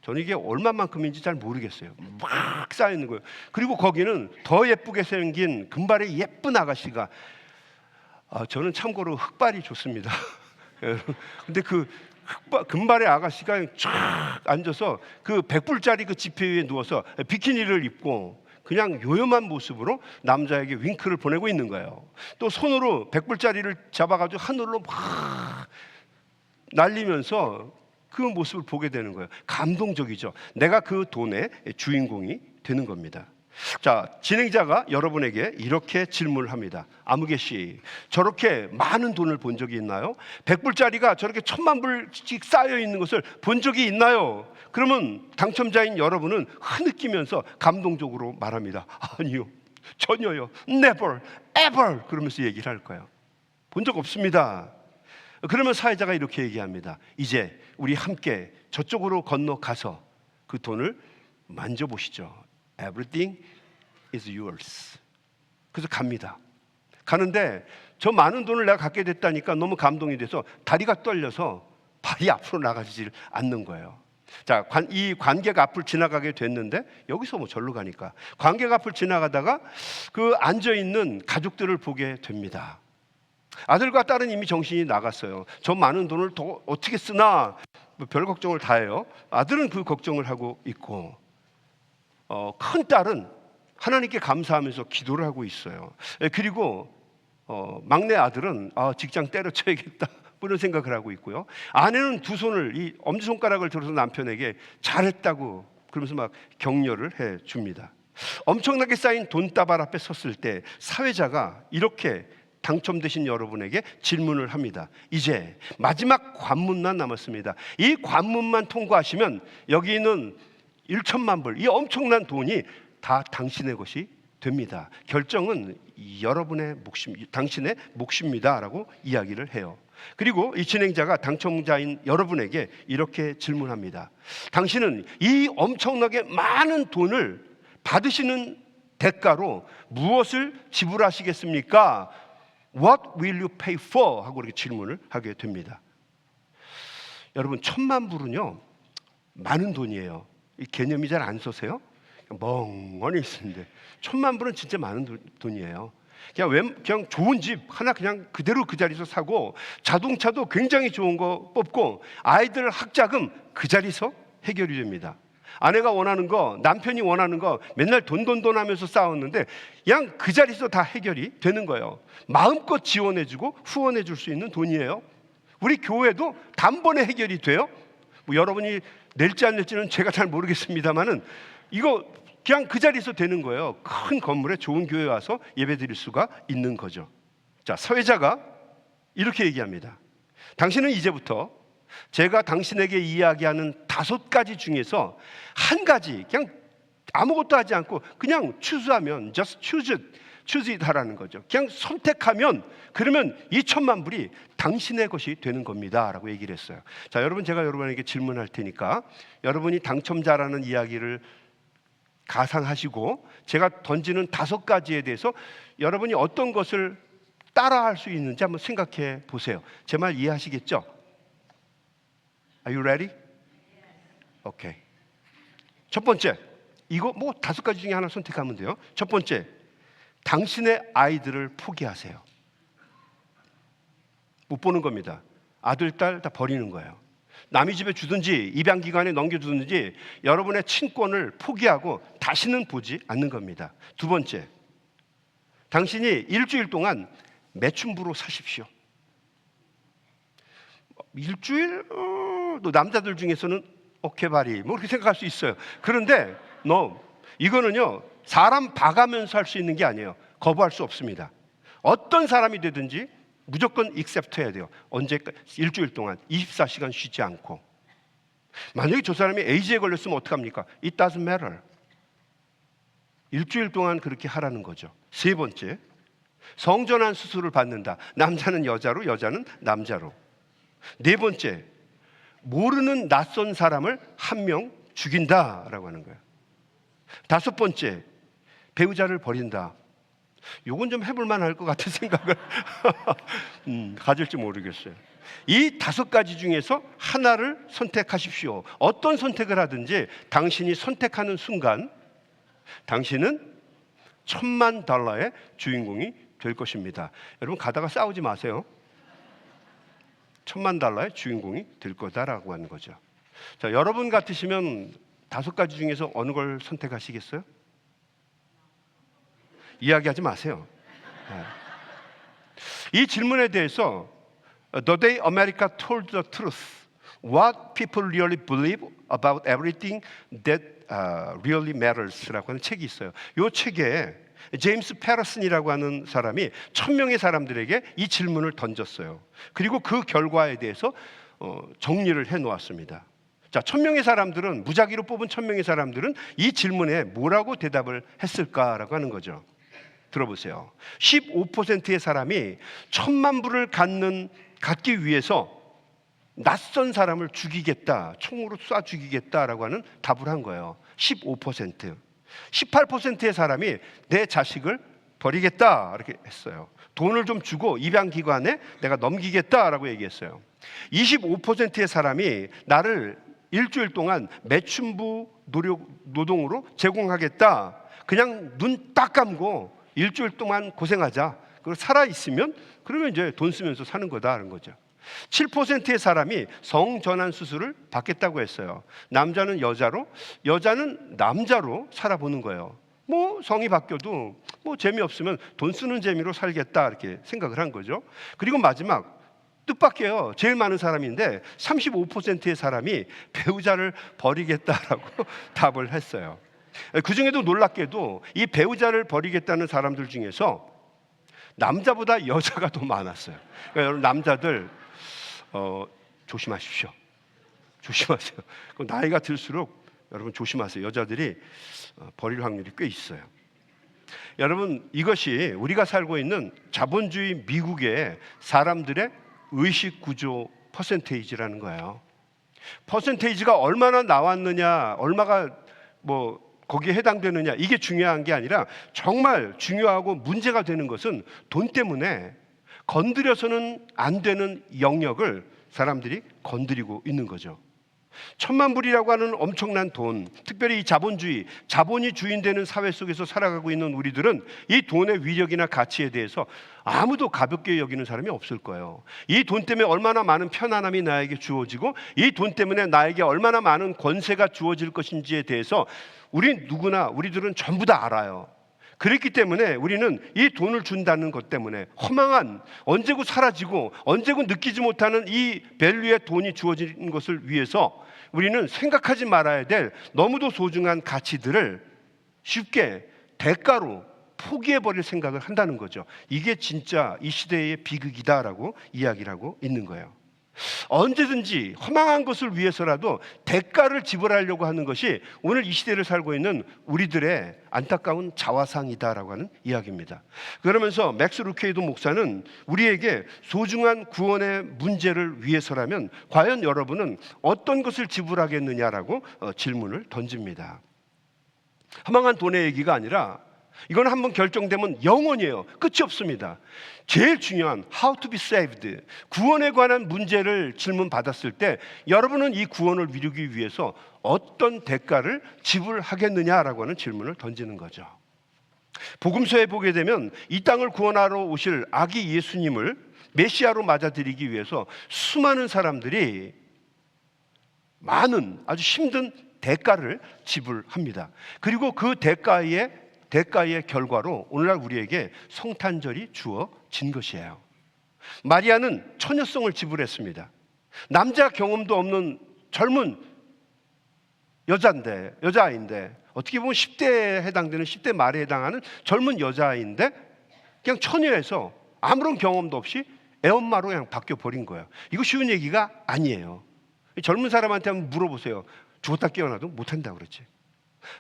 저는 이게 얼마만큼인지 잘 모르겠어요. 막 쌓여 있는 거예요. 그리고 거기는 더 예쁘게 생긴 금발의 예쁜 아가씨가, 저는 참고로 흑발이 좋습니다. 근데 그 금발의 아가씨가 쫙 앉아서 그 100불짜리 그 지폐 위에 누워서 비키니를 입고 그냥 요염한 모습으로 남자에게 윙크를 보내고 있는 거예요. 또 손으로 100불짜리를 잡아가지고 하늘로 막 날리면서 그 모습을 보게 되는 거예요. 감동적이죠. 내가 그 돈의 주인공이 되는 겁니다. 자, 진행자가 여러분에게 이렇게 질문을 합니다. 아무개 씨, 저렇게 많은 돈을 본 적이 있나요? 100불짜리가 저렇게 1000만 불씩 쌓여 있는 것을 본 적이 있나요? 그러면 당첨자인 여러분은 흐느끼면서 감동적으로 말합니다. 아니요, 전혀요, never, ever 그러면서 얘기를 할 거예요. 본 적 없습니다. 그러면 사회자가 이렇게 얘기합니다. 이제 우리 함께 저쪽으로 건너가서 그 돈을 만져보시죠. Everything is yours. 그래서 갑니다. 가는데 저 많은 돈을 내가 갖게 됐다니까 너무 감동이 돼서 다리가 떨려서 발이 앞으로 나가지질 않는 거예요. 자, 이 관객 앞을 지나가게 됐는데 여기서 뭐 절로 가니까 관객 앞을 지나가다가 그 앉아있는 가족들을 보게 됩니다. 아들과 딸은 이미 정신이 나갔어요. 저 많은 돈을 더 어떻게 쓰나 별 걱정을 다 해요. 아들은 그 걱정을 하고 있고 큰 딸은 하나님께 감사하면서 기도를 하고 있어요. 그리고 막내 아들은 직장 때려쳐야겠다 그런 생각을 하고 있고요. 아내는 두 손을 이 엄지손가락을 들어서 남편에게 잘했다고 그러면서 막 격려를 해 줍니다. 엄청나게 쌓인 돈다발 앞에 섰을 때 사회자가 이렇게 당첨되신 여러분에게 질문을 합니다. 이제 마지막 관문만 남았습니다. 이 관문만 통과하시면 여기 있는 1천만 불, 이 엄청난 돈이 다 당신의 것이 됩니다. 결정은 여러분의 몫임, 당신의 몫입니다라고 이야기를 해요. 그리고 이 진행자가 당첨자인 여러분에게 이렇게 질문합니다. 당신은 이 엄청나게 많은 돈을 받으시는 대가로 무엇을 지불하시겠습니까? What will you pay for? 하고 이렇게 질문을 하게 됩니다. 여러분, 1000만 불은요 많은 돈이에요. 이 개념이 잘 안 서세요? 멍하니 있는데 1000만 불은 진짜 많은 돈이에요. 그냥 좋은 집 하나 그냥 그대로 그 자리에서 사고 자동차도 굉장히 좋은 거 뽑고 아이들 학자금 그 자리에서 해결이 됩니다. 아내가 원하는 거, 남편이 원하는 거 맨날 돈 하면서 싸웠는데 그냥 그 자리에서 다 해결이 되는 거예요. 마음껏 지원해주고 후원해줄 수 있는 돈이에요. 우리 교회도 단번에 해결이 돼요. 뭐 여러분이 낼지 안 낼지는 제가 잘 모르겠습니다만은 이거 그냥 그 자리에서 되는 거예요. 큰 건물에 좋은 교회 와서 예배 드릴 수가 있는 거죠. 자, 사회자가 이렇게 얘기합니다. 당신은 이제부터 제가 당신에게 이야기하는 5가지 중에서 한 가지 그냥 아무것도 하지 않고 그냥 추수하면 just choose it 하라는 거죠. 그냥 선택하면 그러면 2천만 불이 당신의 것이 되는 겁니다 라고 얘기를 했어요. 자, 여러분, 제가 여러분에게 질문할 테니까 여러분이 당첨자라는 이야기를 가상하시고 제가 던지는 5가지에 대해서 여러분이 어떤 것을 따라할 수 있는지 한번 생각해 보세요. 제 말 이해하시겠죠? Are you ready? 오케이. 첫 번째, 이거 뭐 5가지 중에 하나 선택하면 돼요. 첫 번째, 당신의 아이들을 포기하세요. 못 보는 겁니다. 아들, 딸 다 버리는 거예요. 남의 집에 주든지 입양기관에 넘겨주든지 여러분의 친권을 포기하고 다시는 보지 않는 겁니다. 두 번째, 당신이 일주일 동안 매춘부로 사십시오. 일주일? 또 남자들 중에서는 오케바리 뭐 그렇게 생각할 수 있어요. 그런데 이거는요 사람 봐가면서 할 수 있는 게 아니에요. 거부할 수 없습니다. 어떤 사람이 되든지 무조건 accept 해야 돼요. 언제까지? 일주일 동안 24시간 쉬지 않고. 만약에 저 사람이 AIDS에 걸렸으면 어떡합니까? It doesn't matter. 일주일 동안 그렇게 하라는 거죠. 세 번째, 성전환 수술을 받는다. 남자는 여자로, 여자는 남자로. 네 번째, 모르는 낯선 사람을 1명 죽인다라고 하는 거예요. 다섯 번째, 배우자를 버린다. 요건 좀 해볼 만할 것 같은 생각을 가질지 모르겠어요. 이 5가지 중에서 하나를 선택하십시오. 어떤 선택을 하든지 당신이 선택하는 순간 당신은 $10,000,000의 주인공이 될 것입니다. 여러분, 가다가 싸우지 마세요. $10,000,000의 주인공이 될 거다라고 하는 거죠. 자, 여러분 같으시면 5가지 중에서 어느 걸 선택하시겠어요? 이야기하지 마세요. 이 질문에 대해서 The day America told the truth, what people really believe about everything that really matters라고 하는 책이 있어요. 이 책에 제임스 패러슨이라고 하는 사람이 1000명의 사람들에게 이 질문을 던졌어요. 그리고 그 결과에 대해서 정리를 해놓았습니다. 자, 1000명의 사람들은, 무작위로 뽑은 1000명의 사람들은 이 질문에 뭐라고 대답을 했을까라고 하는 거죠. 들어보세요. 15%의 사람이 1000만 불을 갖기 위해서 낯선 사람을 죽이겠다, 총으로 쏴 죽이겠다라고 하는 답을 한 거예요. 15%. 18%의 사람이 내 자식을 버리겠다 이렇게 했어요. 돈을 좀 주고 입양기관에 내가 넘기겠다라고 얘기했어요. 25%의 사람이 나를 일주일 동안 매춘부 노동으로 제공하겠다. 그냥 눈 딱 감고 일주일 동안 고생하자. 그리고 살아있으면 그러면 이제 돈 쓰면서 사는 거다라는 거죠. 7%의 사람이 성전환 수술을 받겠다고 했어요. 남자는 여자로, 여자는 남자로 살아보는 거예요. 뭐 성이 바뀌어도 뭐 재미없으면 돈 쓰는 재미로 살겠다 이렇게 생각을 한 거죠. 그리고 마지막 뜻밖에요. 제일 많은 사람인데 35%의 사람이 배우자를 버리겠다라고 답을 했어요. 그 중에도 놀랍게도 이 배우자를 버리겠다는 사람들 중에서 남자보다 여자가 더 많았어요. 그러니까 여러분 남자들 조심하십시오. 조심하세요. 나이가 들수록 여러분 조심하세요. 여자들이 버릴 확률이 꽤 있어요. 여러분 이것이 우리가 살고 있는 자본주의 미국의 사람들의 의식 구조 퍼센테이지라는 거예요. 퍼센테이지가 얼마나 나왔느냐, 얼마가 뭐 거기에 해당되느냐, 이게 중요한 게 아니라 정말 중요하고 문제가 되는 것은 돈 때문에 건드려서는 안 되는 영역을 사람들이 건드리고 있는 거죠. 1000만 불이라고 하는 엄청난 돈, 특별히 이 자본주의, 자본이 주인되는 사회 속에서 살아가고 있는 우리들은 이 돈의 위력이나 가치에 대해서 아무도 가볍게 여기는 사람이 없을 거예요. 이 돈 때문에 얼마나 많은 편안함이 나에게 주어지고 이 돈 때문에 나에게 얼마나 많은 권세가 주어질 것인지에 대해서 우리들은 전부 다 알아요. 그렇기 때문에 우리는 이 돈을 준다는 것 때문에 허망한, 언제고 사라지고 언제고 느끼지 못하는 이 밸류의 돈이 주어진 것을 위해서 우리는 생각하지 말아야 될 너무도 소중한 가치들을 쉽게 대가로 포기해버릴 생각을 한다는 거죠. 이게 진짜 이 시대의 비극이다라고 이야기를 하고 있는 거예요. 언제든지 허망한 것을 위해서라도 대가를 지불하려고 하는 것이 오늘 이 시대를 살고 있는 우리들의 안타까운 자화상이다라고 하는 이야기입니다. 그러면서 맥스 루케이도 목사는 우리에게 소중한 구원의 문제를 위해서라면 과연 여러분은 어떤 것을 지불하겠느냐라고 질문을 던집니다. 허망한 돈의 얘기가 아니라 이건 한번 결정되면 영원이에요. 끝이 없습니다. 제일 중요한 How to be saved, 구원에 관한 문제를 질문받았을 때 여러분은 이 구원을 이루기 위해서 어떤 대가를 지불하겠느냐라고 하는 질문을 던지는 거죠. 복음서에 보게 되면 이 땅을 구원하러 오실 아기 예수님을 메시아로 맞아들이기 위해서 수많은 사람들이 많은 아주 힘든 대가를 지불합니다. 그리고 그 대가의 결과로 오늘날 우리에게 성탄절이 주어진 것이에요. 마리아는 처녀성을 지불했습니다. 남자 경험도 없는 젊은 여자아이인데 어떻게 보면 10대에 해당되는 10대 말에 해당하는 젊은 여자아이인데 그냥 처녀에서 아무런 경험도 없이 애엄마로 그냥 바뀌어버린 거예요. 이거 쉬운 얘기가 아니에요. 젊은 사람한테 한번 물어보세요. 죽었다 깨어나도 못한다고 그러지.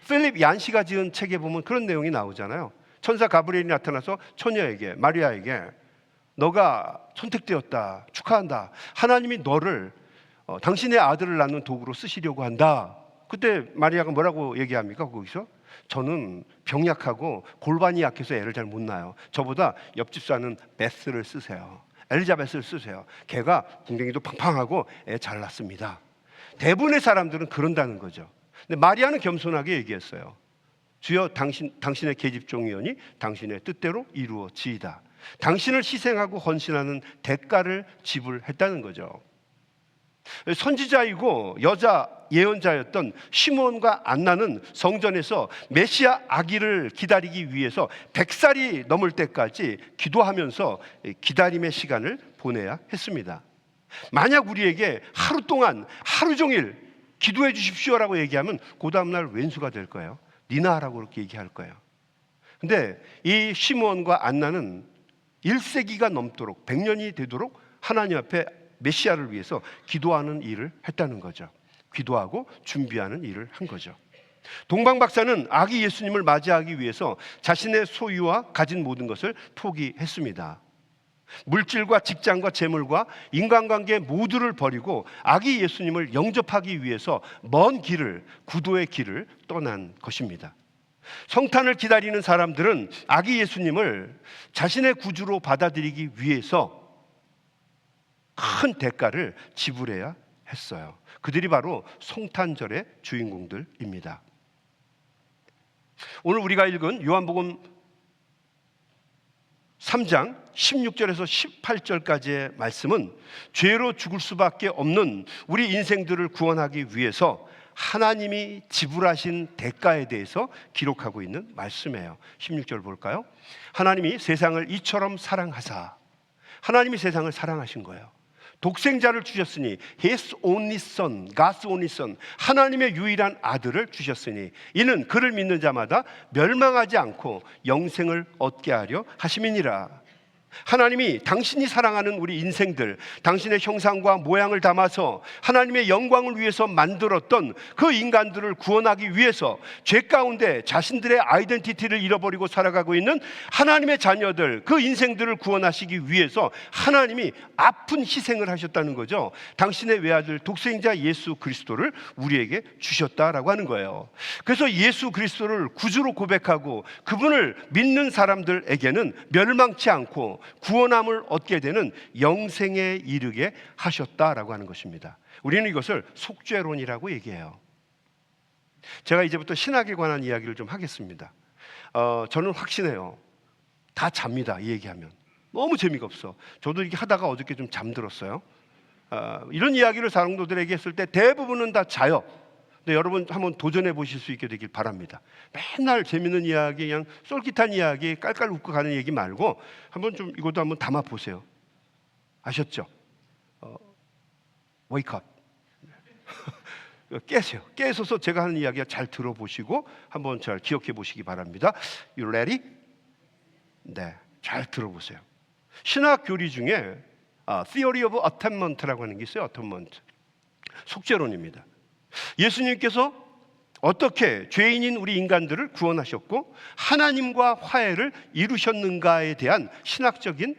필립 얀시가 지은 책에 보면 그런 내용이 나오잖아요. 천사 가브리엘이 나타나서 처녀에게, 마리아에게 너가 선택되었다, 축하한다, 하나님이 너를 당신의 아들을 낳는 도구로 쓰시려고 한다. 그때 마리아가 뭐라고 얘기합니까? 거기서 저는 병약하고 골반이 약해서 애를 잘 못 낳아요. 저보다 옆집 사는 베스를 쓰세요, 엘리자베스를 쓰세요. 걔가 궁뎅이도 팡팡하고 애 잘 낳습니다. 대부분의 사람들은 그런다는 거죠. 근데 마리아는 겸손하게 얘기했어요. 주여, 당신의 계집종이오니 당신의 뜻대로 이루어지이다. 당신을 희생하고 헌신하는 대가를 지불했다는 거죠. 선지자이고 여자 예언자였던 시므온과 안나는 성전에서 메시아 아기를 기다리기 위해서 100살이 넘을 때까지 기도하면서 기다림의 시간을 보내야 했습니다. 만약 우리에게 하루 동안 하루 종일 기도해 주십시오라고 얘기하면 그 다음날 왼수가 될 거예요. 니나라고 그렇게 얘기할 거예요. 근데 이 시므온과 안나는 1세기가 넘도록 100년이 되도록 하나님 앞에 메시아를 위해서 기도하는 일을 했다는 거죠. 기도하고 준비하는 일을 한 거죠. 동방 박사는 아기 예수님을 맞이하기 위해서 자신의 소유와 가진 모든 것을 포기했습니다. 물질과 직장과 재물과 인간관계 모두를 버리고 아기 예수님을 영접하기 위해서 먼 길을, 구도의 길을 떠난 것입니다. 성탄을 기다리는 사람들은 아기 예수님을 자신의 구주로 받아들이기 위해서 큰 대가를 지불해야 했어요. 그들이 바로 성탄절의 주인공들입니다. 오늘 우리가 읽은 요한복음 3장 16절에서 18절까지의 말씀은 죄로 죽을 수밖에 없는 우리 인생들을 구원하기 위해서 하나님이 지불하신 대가에 대해서 기록하고 있는 말씀이에요. 16절 볼까요? 하나님이 세상을 이처럼 사랑하사, 하나님이 세상을 사랑하신 거예요. 독생자를 주셨으니 His only son, God's only son, 하나님의 유일한 아들을 주셨으니 이는 그를 믿는 자마다 멸망하지 않고 영생을 얻게 하려 하심이니라. 하나님이 당신이 사랑하는 우리 인생들, 당신의 형상과 모양을 담아서 하나님의 영광을 위해서 만들었던 그 인간들을 구원하기 위해서 죄 가운데 자신들의 아이덴티티를 잃어버리고 살아가고 있는 하나님의 자녀들, 그 인생들을 구원하시기 위해서 하나님이 아픈 희생을 하셨다는 거죠. 당신의 외아들 독생자 예수 그리스도를 우리에게 주셨다라고 하는 거예요. 그래서 예수 그리스도를 구주로 고백하고 그분을 믿는 사람들에게는 멸망치 않고 구원함을 얻게 되는 영생에 이르게 하셨다라고 하는 것입니다. 우리는 이것을 속죄론이라고 얘기해요. 제가 이제부터 신학에 관한 이야기를 좀 하겠습니다. 저는 확신해요. 다 잡니다. 이 얘기하면 너무 재미가 없어. 저도 이렇게 하다가 어저께 좀 잠들었어요. 이런 이야기를 사람들에게 했을 때 대부분은 다 자요. 근데 여러분 한번 도전해 보실 수 있게 되길 바랍니다. 맨날 재밌는 이야기, 그냥 쏠깃한 이야기, 깔깔 웃고 가는 얘기 말고 한번 좀 이것도 한번 담아 보세요. 아셨죠? Wake up. 깨세요. 깨서서 제가 하는 이야기 잘 들어보시고 한번 잘 기억해 보시기 바랍니다. You ready? 네, 잘 들어보세요. 신학 교리 중에 Theory of Atonement라고 하는 게 있어요. Atonement. 속죄론입니다. 예수님께서 어떻게 죄인인 우리 인간들을 구원하셨고 하나님과 화해를 이루셨는가에 대한 신학적인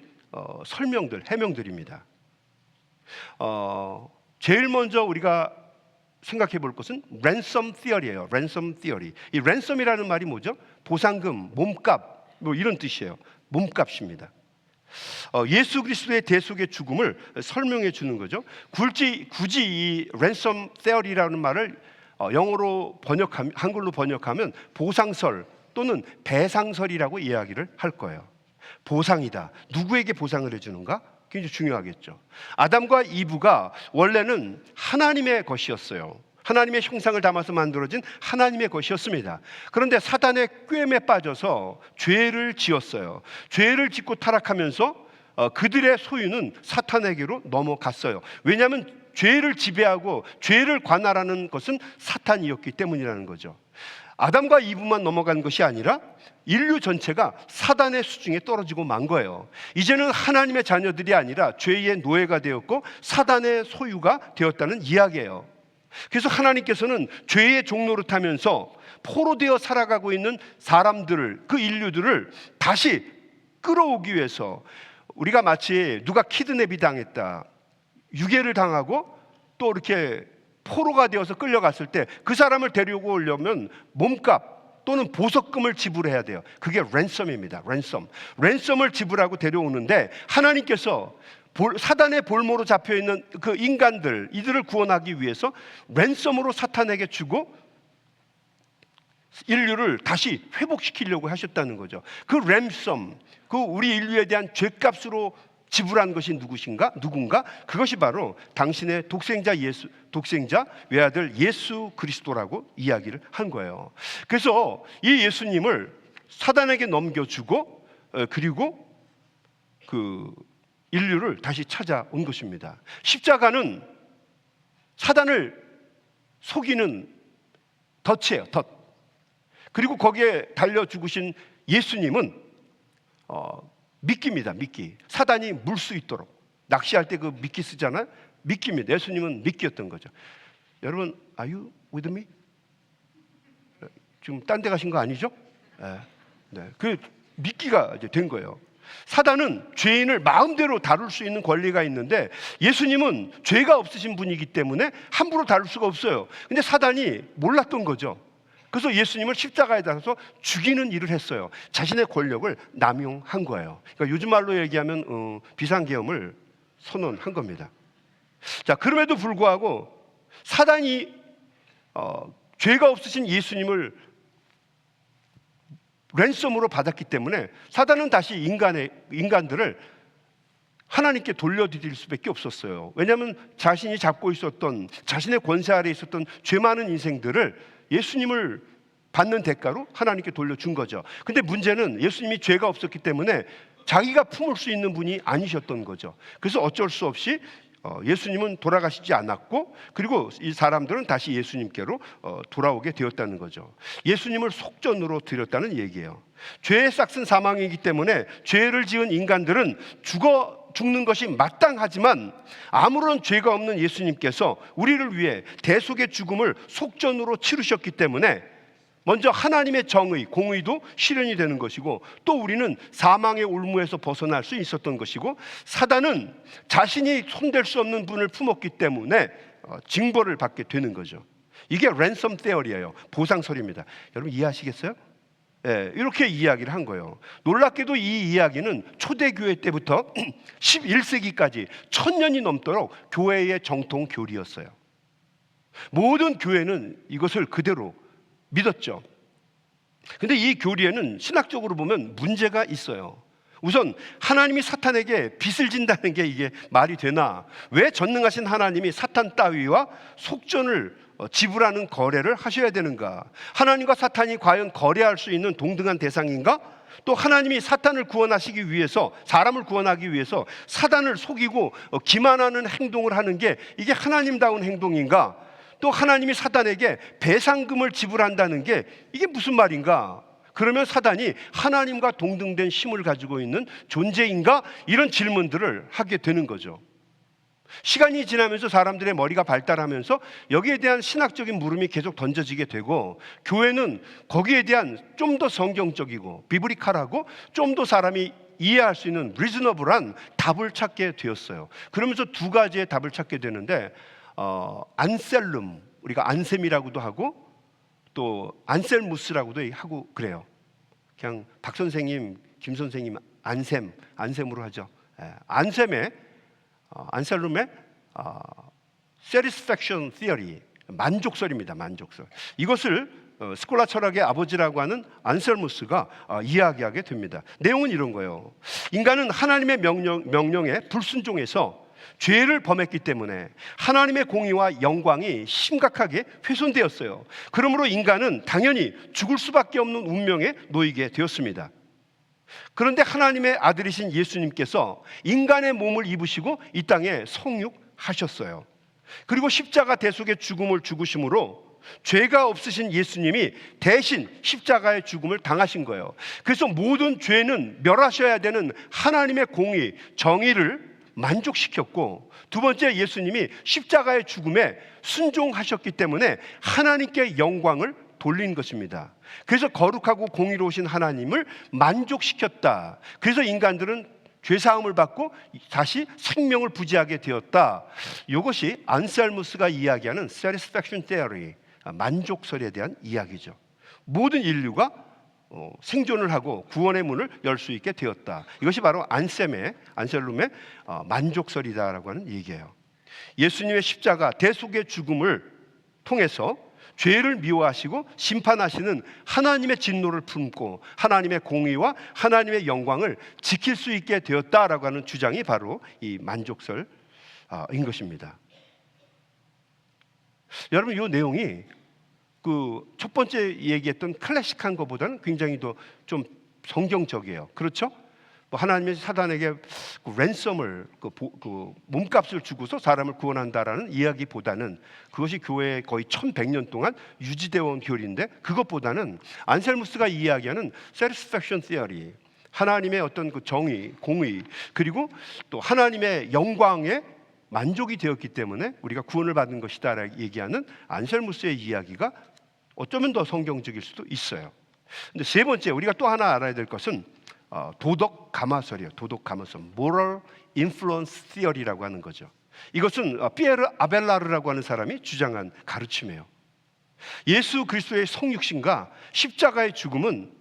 설명들, 해명들입니다. 제일 먼저 우리가 생각해 볼 것은 랜섬 티어리예요. 랜섬 티어리. 이 랜섬이라는 말이 뭐죠? 보상금, 몸값, 뭐 이런 뜻이에요. 몸값입니다. 예수 그리스도의 대속의 죽음을 설명해 주는 거죠. 굳이 이 랜섬 테어리라는 말을 영어로 한글로 번역하면 보상설 또는 배상설이라고 이야기를 할 거예요. 보상이다. 누구에게 보상을 해주는가? 굉장히 중요하겠죠. 아담과 이브가 원래는 하나님의 것이었어요. 하나님의 형상을 담아서 만들어진 하나님의 것이었습니다. 그런데 사단의 꾀임에 빠져서 죄를 지었어요. 죄를 짓고 타락하면서 그들의 소유는 사탄에게로 넘어갔어요. 왜냐하면 죄를 지배하고 죄를 관할하는 것은 사탄이었기 때문이라는 거죠. 아담과 이브만 넘어간 것이 아니라 인류 전체가 사단의 수중에 떨어지고 만 거예요. 이제는 하나님의 자녀들이 아니라 죄의 노예가 되었고 사단의 소유가 되었다는 이야기예요. 그래서 하나님께서는 죄의 종노릇하면서 포로되어 살아가고 있는 사람들을, 그 인류들을 다시 끌어오기 위해서, 우리가 마치 누가 키드냅이 당했다, 유괴를 당하고 또 이렇게 포로가 되어서 끌려갔을 때 그 사람을 데리고 오려면 몸값 또는 보석금을 지불해야 돼요. 그게 랜섬입니다. 랜섬을 지불하고 데려오는데 하나님께서 사단의 볼모로 잡혀있는 그 인간들, 이들을 구원하기 위해서 랜섬으로 사탄에게 주고 인류를 다시 회복시키려고 하셨다는 거죠. 그 랜섬, 그 우리 인류에 대한 죄값으로 지불한 것이 누군가? 그것이 바로 당신의 독생자 외아들 예수 그리스도라고 이야기를 한 거예요. 그래서 이 예수님을 사단에게 넘겨주고 그리고 그 인류를 다시 찾아온 것입니다. 십자가는 사단을 속이는 덫이에요, 덫. 그리고 거기에 달려 죽으신 예수님은 미끼입니다, 미끼. 사단이 물 수 있도록. 낚시할 때 그 미끼 쓰잖아요. 미끼입니다. 예수님은 미끼였던 거죠. 여러분, are you with me? 지금 딴 데 가신 거 아니죠? 네. 그 미끼가 이제 된 거예요. 사단은 죄인을 마음대로 다룰 수 있는 권리가 있는데 예수님은 죄가 없으신 분이기 때문에 함부로 다룰 수가 없어요. 근데 사단이 몰랐던 거죠. 그래서 예수님을 십자가에 달아서 죽이는 일을 했어요. 자신의 권력을 남용한 거예요. 그러니까 요즘 말로 얘기하면 비상계엄을 선언한 겁니다. 자, 그럼에도 불구하고 사단이 죄가 없으신 예수님을 랜섬으로 받았기 때문에 사단은 다시 인간들을 하나님께 돌려드릴 수밖에 없었어요. 왜냐하면 자신이 잡고 있었던, 자신의 권세 아래 있었던 죄 많은 인생들을 예수님을 받는 대가로 하나님께 돌려준 거죠. 근데 문제는 예수님이 죄가 없었기 때문에 자기가 품을 수 있는 분이 아니셨던 거죠. 그래서 어쩔 수 없이 예수님은 돌아가시지 않았고, 그리고 이 사람들은 다시 예수님께로 돌아오게 되었다는 거죠. 예수님을 속전으로 드렸다는 얘기예요. 죄의 싹슨 사망이기 때문에 죄를 지은 인간들은 죽는 것이 마땅하지만 아무런 죄가 없는 예수님께서 우리를 위해 대속의 죽음을 속전으로 치르셨기 때문에 먼저 하나님의 정의, 공의도 실현이 되는 것이고, 또 우리는 사망의 올무에서 벗어날 수 있었던 것이고, 사단은 자신이 손댈 수 없는 분을 품었기 때문에 징벌을 받게 되는 거죠. 이게 랜섬 테어리예요. 보상설입니다. 여러분 이해하시겠어요? 네, 이렇게 이야기를 한 거예요. 놀랍게도 이 이야기는 초대교회 때부터 11세기까지 1000년이 넘도록 교회의 정통 교리였어요. 모든 교회는 이것을 그대로 믿었죠. 근데 이 교리에는 신학적으로 보면 문제가 있어요. 우선 하나님이 사탄에게 빚을 진다는 게 이게 말이 되나? 왜 전능하신 하나님이 사탄 따위와 속전을 지불하는 거래를 하셔야 되는가? 하나님과 사탄이 과연 거래할 수 있는 동등한 대상인가? 또 하나님이 사탄을 구원하시기 위해서, 사람을 구원하기 위해서 사단을 속이고 기만하는 행동을 하는 게 이게 하나님다운 행동인가? 또 하나님이 사단에게 배상금을 지불한다는 게 이게 무슨 말인가? 그러면 사단이 하나님과 동등된 힘을 가지고 있는 존재인가? 이런 질문들을 하게 되는 거죠. 시간이 지나면서 사람들의 머리가 발달하면서 여기에 대한 신학적인 물음이 계속 던져지게 되고, 교회는 거기에 대한 좀 더 성경적이고 비브리칼하고 좀 더 사람이 이해할 수 있는 리즈너블한 답을 찾게 되었어요. 그러면서 두 가지의 답을 찾게 되는데, 안셀름, 우리가 안셈이라고도 하고 또 안셀무스라고도 하고 그래요. 그냥 박 선생님, 김 선생님 안셈으로 하죠. 안셈의 안셀름의 satisfaction theory, 만족설입니다. 만족설. 이것을 스콜라 철학의 아버지라고 하는 안셀무스가 이야기하게 됩니다. 내용은 이런 거예요. 인간은 하나님의 명령에 불순종해서 죄를 범했기 때문에 하나님의 공의와 영광이 심각하게 훼손되었어요. 그러므로 인간은 당연히 죽을 수밖에 없는 운명에 놓이게 되었습니다. 그런데 하나님의 아들이신 예수님께서 인간의 몸을 입으시고 이 땅에 성육하셨어요. 그리고 십자가 대속의 죽음을 죽으심으로 죄가 없으신 예수님이 대신 십자가의 죽음을 당하신 거예요. 그래서 모든 죄는 멸하셔야 되는 하나님의 공의, 정의를 만족시켰고, 두 번째, 예수님이 십자가의 죽음에 순종하셨기 때문에 하나님께 영광을 돌린 것입니다. 그래서 거룩하고 공의로우신 하나님을 만족시켰다. 그래서 인간들은 죄사함을 받고 다시 생명을 부지하게 되었다. 이것이 안셀무스가 이야기하는 satisfaction theory, 만족설에 대한 이야기죠. 모든 인류가 생존을 하고 구원의 문을 열 수 있게 되었다. 이것이 바로 안셀름의 만족설이다라고 하는 얘기예요. 예수님의 십자가 대속의 죽음을 통해서 죄를 미워하시고 심판하시는 하나님의 진노를 품고 하나님의 공의와 하나님의 영광을 지킬 수 있게 되었다라고 하는 주장이 바로 이 만족설인 것입니다. 여러분, 이 내용이 그 첫 번째 얘기했던 클래식한 것보다는 굉장히 더 좀 성경적이에요. 그렇죠? 뭐 하나님이 사단에게 그 랜섬을 그 몸값을 주고서 사람을 구원한다라는 이야기보다는, 그것이 교회에 거의 1100년 동안 유지되어 온 교리인데, 그것보다는 안셀무스가 이야기하는 satisfaction theory, 하나님의 어떤 그 정의, 공의, 그리고 또 하나님의 영광에 만족이 되었기 때문에 우리가 구원을 받은 것이다 라고 얘기하는 안셀무스의 이야기가 어쩌면 더 성경적일 수도 있어요. 근데 세 번째, 우리가 또 하나 알아야 될 것은 도덕 가마설이에요. 도덕 가마설, moral influence theory라고 하는 거죠. 이것은 피에르 아벨라르라고 하는 사람이 주장한 가르침이에요. 예수 그리스도의 성육신과 십자가의 죽음은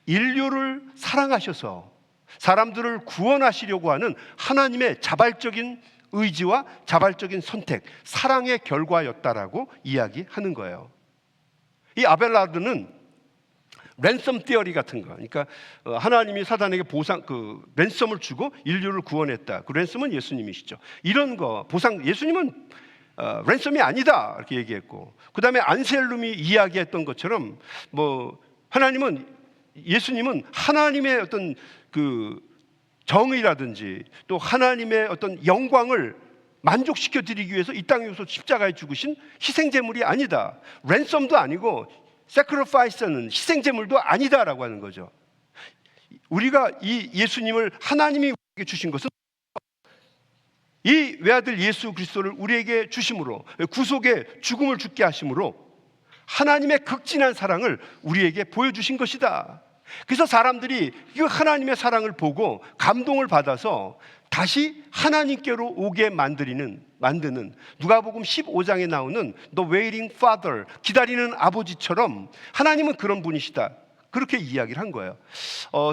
인류를 사랑하셔서 사람들을 구원하시려고 하는 하나님의 자발적인 의지와 자발적인 선택, 사랑의 결과였다라고 이야기하는 거예요. 이 아벨라르는 랜섬 티어리 같은 거, 그러니까 하나님이 사단에게 보상, 그 랜섬을 주고 인류를 구원했다. 그 랜섬은 예수님이시죠. 이런 거 보상, 예수님은 랜섬이 아니다 이렇게 얘기했고, 그 다음에 안셀룸이 이야기했던 것처럼 뭐 하나님은, 예수님은 하나님의 어떤 그 정의라든지 또 하나님의 어떤 영광을 만족시켜 드리기 위해서 이 땅에 오셔서 십자가에 죽으신 희생제물이 아니다. 랜섬도 아니고 sacrifice는 희생제물도 아니다라고 하는 거죠. 우리가 이 예수님을 하나님이 우리에게 주신 것은 이 외아들 예수 그리스도를 우리에게 주심으로, 구속의 죽음을 죽게 하심으로 하나님의 극진한 사랑을 우리에게 보여주신 것이다. 그래서 사람들이 이 하나님의 사랑을 보고 감동을 받아서 다시 하나님께로 오게 만드는 누가복음 15장에 나오는 The Waiting Father, 기다리는 아버지처럼 하나님은 그런 분이시다. 그렇게 이야기를 한 거예요.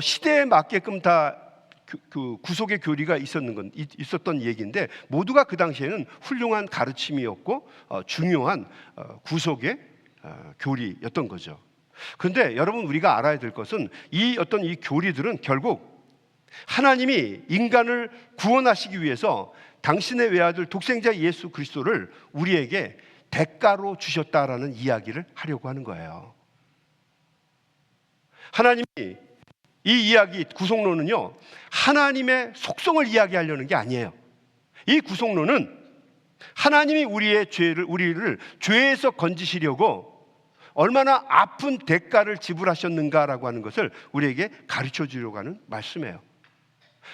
시대에 맞게끔 다 그 구속의 교리가 있었던 얘기인데, 모두가 그 당시에는 훌륭한 가르침이었고 중요한 구속의 교리였던 거죠. 그런데 여러분, 우리가 알아야 될 것은 이 교리들은 결국 하나님이 인간을 구원하시기 위해서 당신의 외아들 독생자 예수 그리스도를 우리에게 대가로 주셨다라는 이야기를 하려고 하는 거예요. 하나님이 이 이야기, 구속론은요, 하나님의 속성을 이야기하려는 게 아니에요. 이 구속론은 하나님이 우리를 죄에서 건지시려고 얼마나 아픈 대가를 지불하셨는가라고 하는 것을 우리에게 가르쳐 주려고 하는 말씀이에요.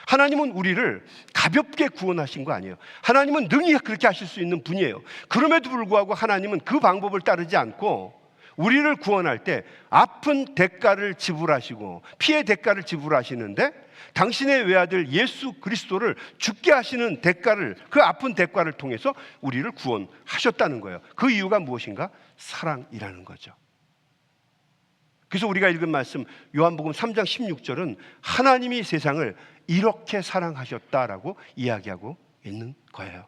하나님은 우리를 가볍게 구원하신 거 아니에요. 하나님은 능히 그렇게 하실 수 있는 분이에요. 그럼에도 불구하고 하나님은 그 방법을 따르지 않고 우리를 구원할 때 아픈 대가를 지불하시고 피의 대가를 지불하시는데, 당신의 외아들 예수 그리스도를 죽게 하시는 대가를, 그 아픈 대가를 통해서 우리를 구원하셨다는 거예요. 그 이유가 무엇인가? 사랑이라는 거죠. 그래서 우리가 읽은 말씀 요한복음 3장 16절은 하나님이 세상을 이렇게 사랑하셨다라고 이야기하고 있는 거예요.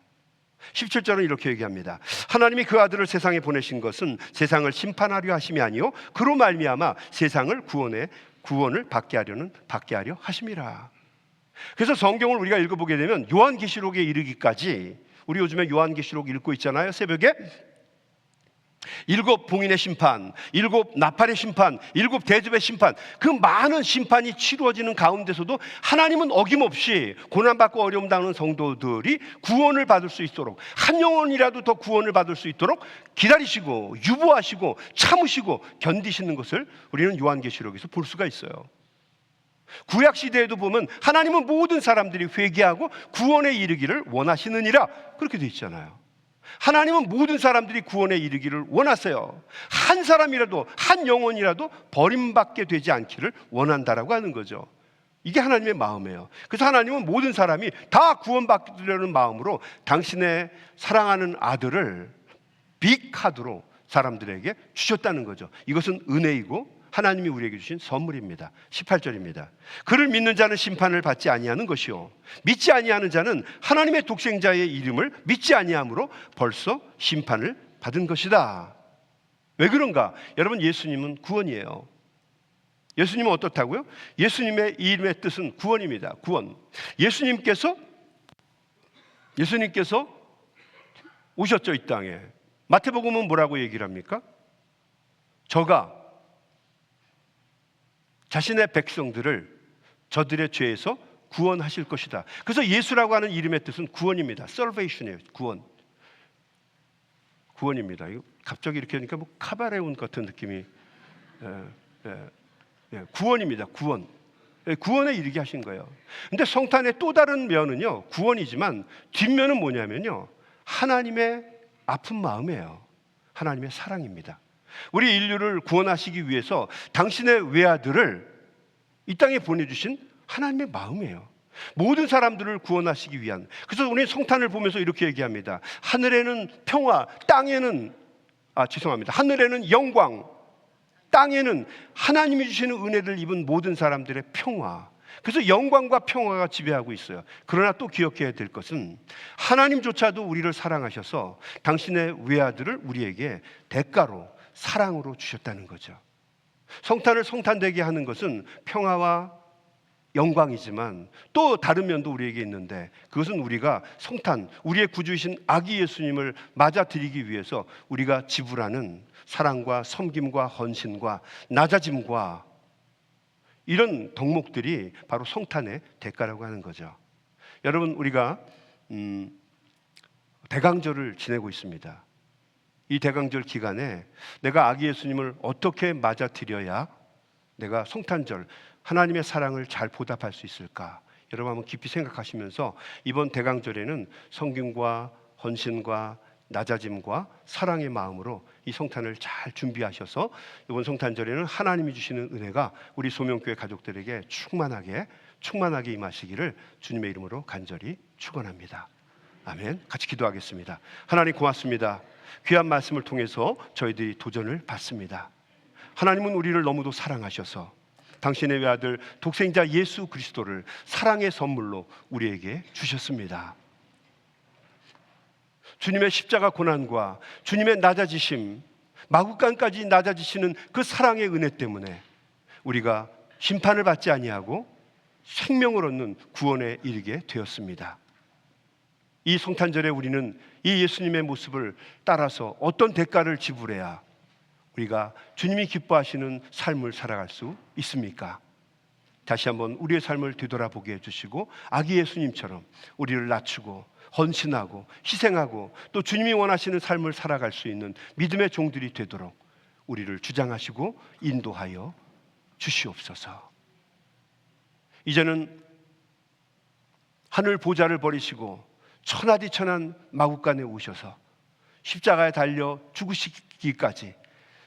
17절은 이렇게 얘기합니다. 하나님이 그 아들을 세상에 보내신 것은 세상을 심판하려 하심이 아니요 그로 말미암아 세상을 구원을 받게 하려 하심이라. 그래서 성경을 우리가 읽어보게 되면 요한계시록에 이르기까지, 우리 요즘에 요한계시록 읽고 있잖아요. 새벽에 7 봉인의 심판, 7 나팔의 심판, 7 대접의 심판, 그 많은 심판이 치루어지는 가운데서도 하나님은 어김없이 고난받고 어려움 당하는 성도들이 구원을 받을 수 있도록, 한 영혼이라도 더 구원을 받을 수 있도록 기다리시고 유보하시고 참으시고 견디시는 것을 우리는 요한계시록에서 볼 수가 있어요. 구약시대에도 보면 하나님은 모든 사람들이 회개하고 구원에 이르기를 원하시느니라 그렇게 되어 있잖아요. 하나님은 모든 사람들이 구원에 이르기를 원하세요. 한 사람이라도, 한 영혼이라도 버림받게 되지 않기를 원한다라고 하는 거죠. 이게 하나님의 마음이에요. 그래서 하나님은 모든 사람이 다 구원받으려는 마음으로 당신의 사랑하는 아들을 빅카드로 사람들에게 주셨다는 거죠. 이것은 은혜이고 하나님이 우리에게 주신 선물입니다. 18절입니다. 그를 믿는 자는 심판을 받지 아니하는 것이요 믿지 아니하는 자는 하나님의 독생자의 이름을 믿지 아니함으로 벌써 심판을 받은 것이다. 왜 그런가? 여러분, 예수님은 구원이에요. 예수님은 어떻다고요? 예수님의 이 이름의 뜻은 구원입니다. 구원. 예수님께서 오셨죠, 이 땅에. 마태복음은 뭐라고 얘기를 합니까? 저가 자신의 백성들을 저들의 죄에서 구원하실 것이다. 그래서 예수라고 하는 이름의 뜻은 구원입니다. salvation이에요. 구원입니다. 이거 갑자기 이렇게 하니까 뭐 카바레온 같은 느낌이. 구원입니다. 구원. 구원에 이르게 하신 거예요. 근데 성탄의 또 다른 면은요, 구원이지만 뒷면은 뭐냐면요, 하나님의 아픈 마음이에요. 하나님의 사랑입니다. 우리 인류를 구원하시기 위해서 당신의 외아들을 이 땅에 보내주신 하나님의 마음이에요. 모든 사람들을 구원하시기 위한. 그래서 우리 성탄을 보면서 이렇게 얘기합니다. 하늘에는 평화, 하늘에는 영광, 땅에는 하나님이 주시는 은혜를 입은 모든 사람들의 평화. 그래서 영광과 평화가 지배하고 있어요. 그러나 또 기억해야 될 것은 하나님조차도 우리를 사랑하셔서 당신의 외아들을 우리에게 대가로, 사랑으로 주셨다는 거죠. 성탄을 성탄되게 하는 것은 평화와 영광이지만 또 다른 면도 우리에게 있는데, 그것은 우리가 성탄, 우리의 구주이신 아기 예수님을 맞아들이기 위해서 우리가 지불하는 사랑과 섬김과 헌신과 낮아짐과 이런 덕목들이 바로 성탄의 대가라고 하는 거죠. 여러분, 우리가 대강절을 지내고 있습니다. 이 대강절 기간에 내가 아기 예수님을 어떻게 맞아들여야 내가 성탄절 하나님의 사랑을 잘 보답할 수 있을까? 여러분 한번 깊이 생각하시면서 이번 대강절에는 성김과 헌신과 낮아짐과 사랑의 마음으로 이 성탄을 잘 준비하셔서 이번 성탄절에는 하나님이 주시는 은혜가 우리 소명교회 가족들에게 충만하게 임하시기를 주님의 이름으로 간절히 축원합니다. 아멘. 같이 기도하겠습니다. 하나님 고맙습니다. 귀한 말씀을 통해서 저희들이 도전을 받습니다. 하나님은 우리를 너무도 사랑하셔서 당신의 외아들 독생자 예수 그리스도를 사랑의 선물로 우리에게 주셨습니다. 주님의 십자가 고난과 주님의 낮아지심, 마구간까지 낮아지시는 그 사랑의 은혜 때문에 우리가 심판을 받지 아니하고 생명을 얻는 구원에 이르게 되었습니다. 이 성탄절에 우리는 이 예수님의 모습을 따라서 어떤 대가를 지불해야 우리가 주님이 기뻐하시는 삶을 살아갈 수 있습니까? 다시 한번 우리의 삶을 되돌아보게 해주시고 아기 예수님처럼 우리를 낮추고 헌신하고 희생하고 또 주님이 원하시는 삶을 살아갈 수 있는 믿음의 종들이 되도록 우리를 주장하시고 인도하여 주시옵소서. 이제는 하늘 보좌를 버리시고 천하디천한 마구간에 오셔서 십자가에 달려 죽으시기까지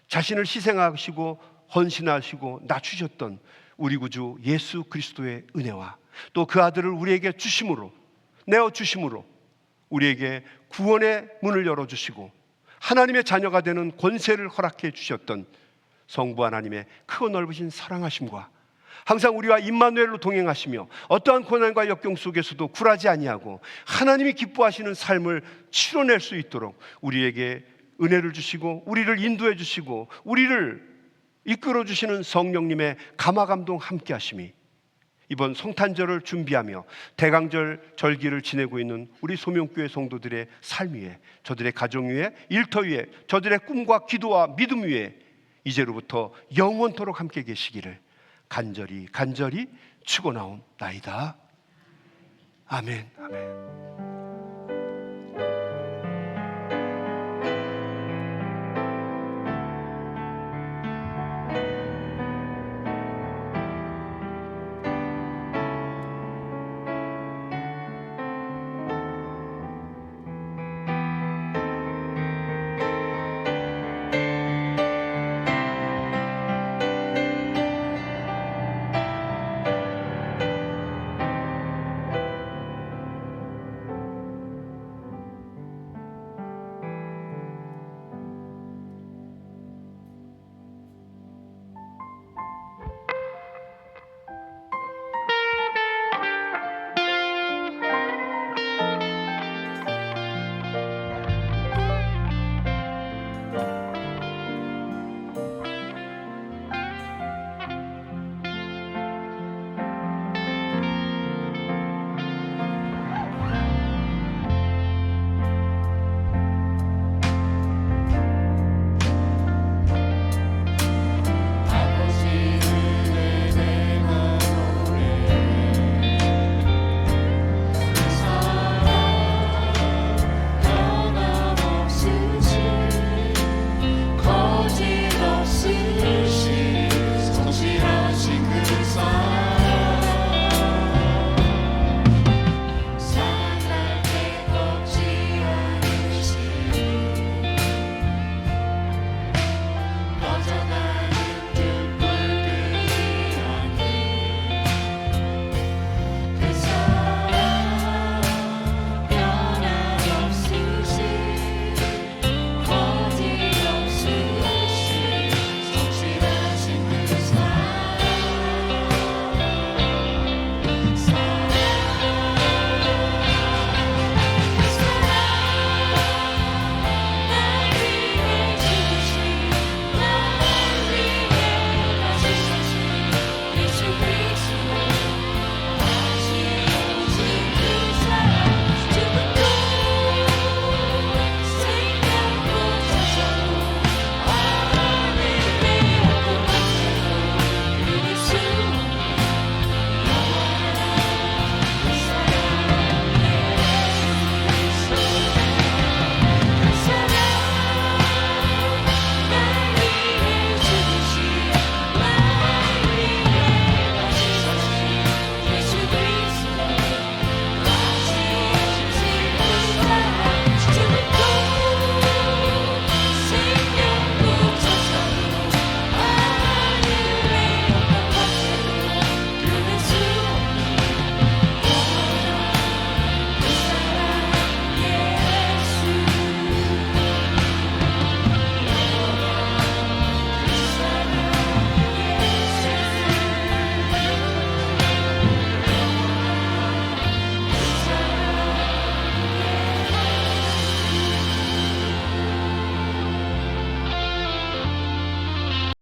자신을 희생하시고 헌신하시고 낮추셨던 우리 구주 예수 그리스도의 은혜와 또 그 아들을 우리에게 주심으로, 내어주심으로 우리에게 구원의 문을 열어주시고 하나님의 자녀가 되는 권세를 허락해 주셨던 성부 하나님의 크고 넓으신 사랑하심과 항상 우리와 임마누엘로 동행하시며 어떠한 고난과 역경 속에서도 굴하지 아니하고 하나님이 기뻐하시는 삶을 치러낼 수 있도록 우리에게 은혜를 주시고 우리를 인도해 주시고 우리를 이끌어 주시는 성령님의 감화감동 함께 하심이 이번 성탄절을 준비하며 대강절 절기를 지내고 있는 우리 소명교회 성도들의 삶 위에, 저들의 가정 위에, 일터 위에, 저들의 꿈과 기도와 믿음 위에 이제로부터 영원토록 함께 계시기를 간절히 축원하옵나이다. 아멘.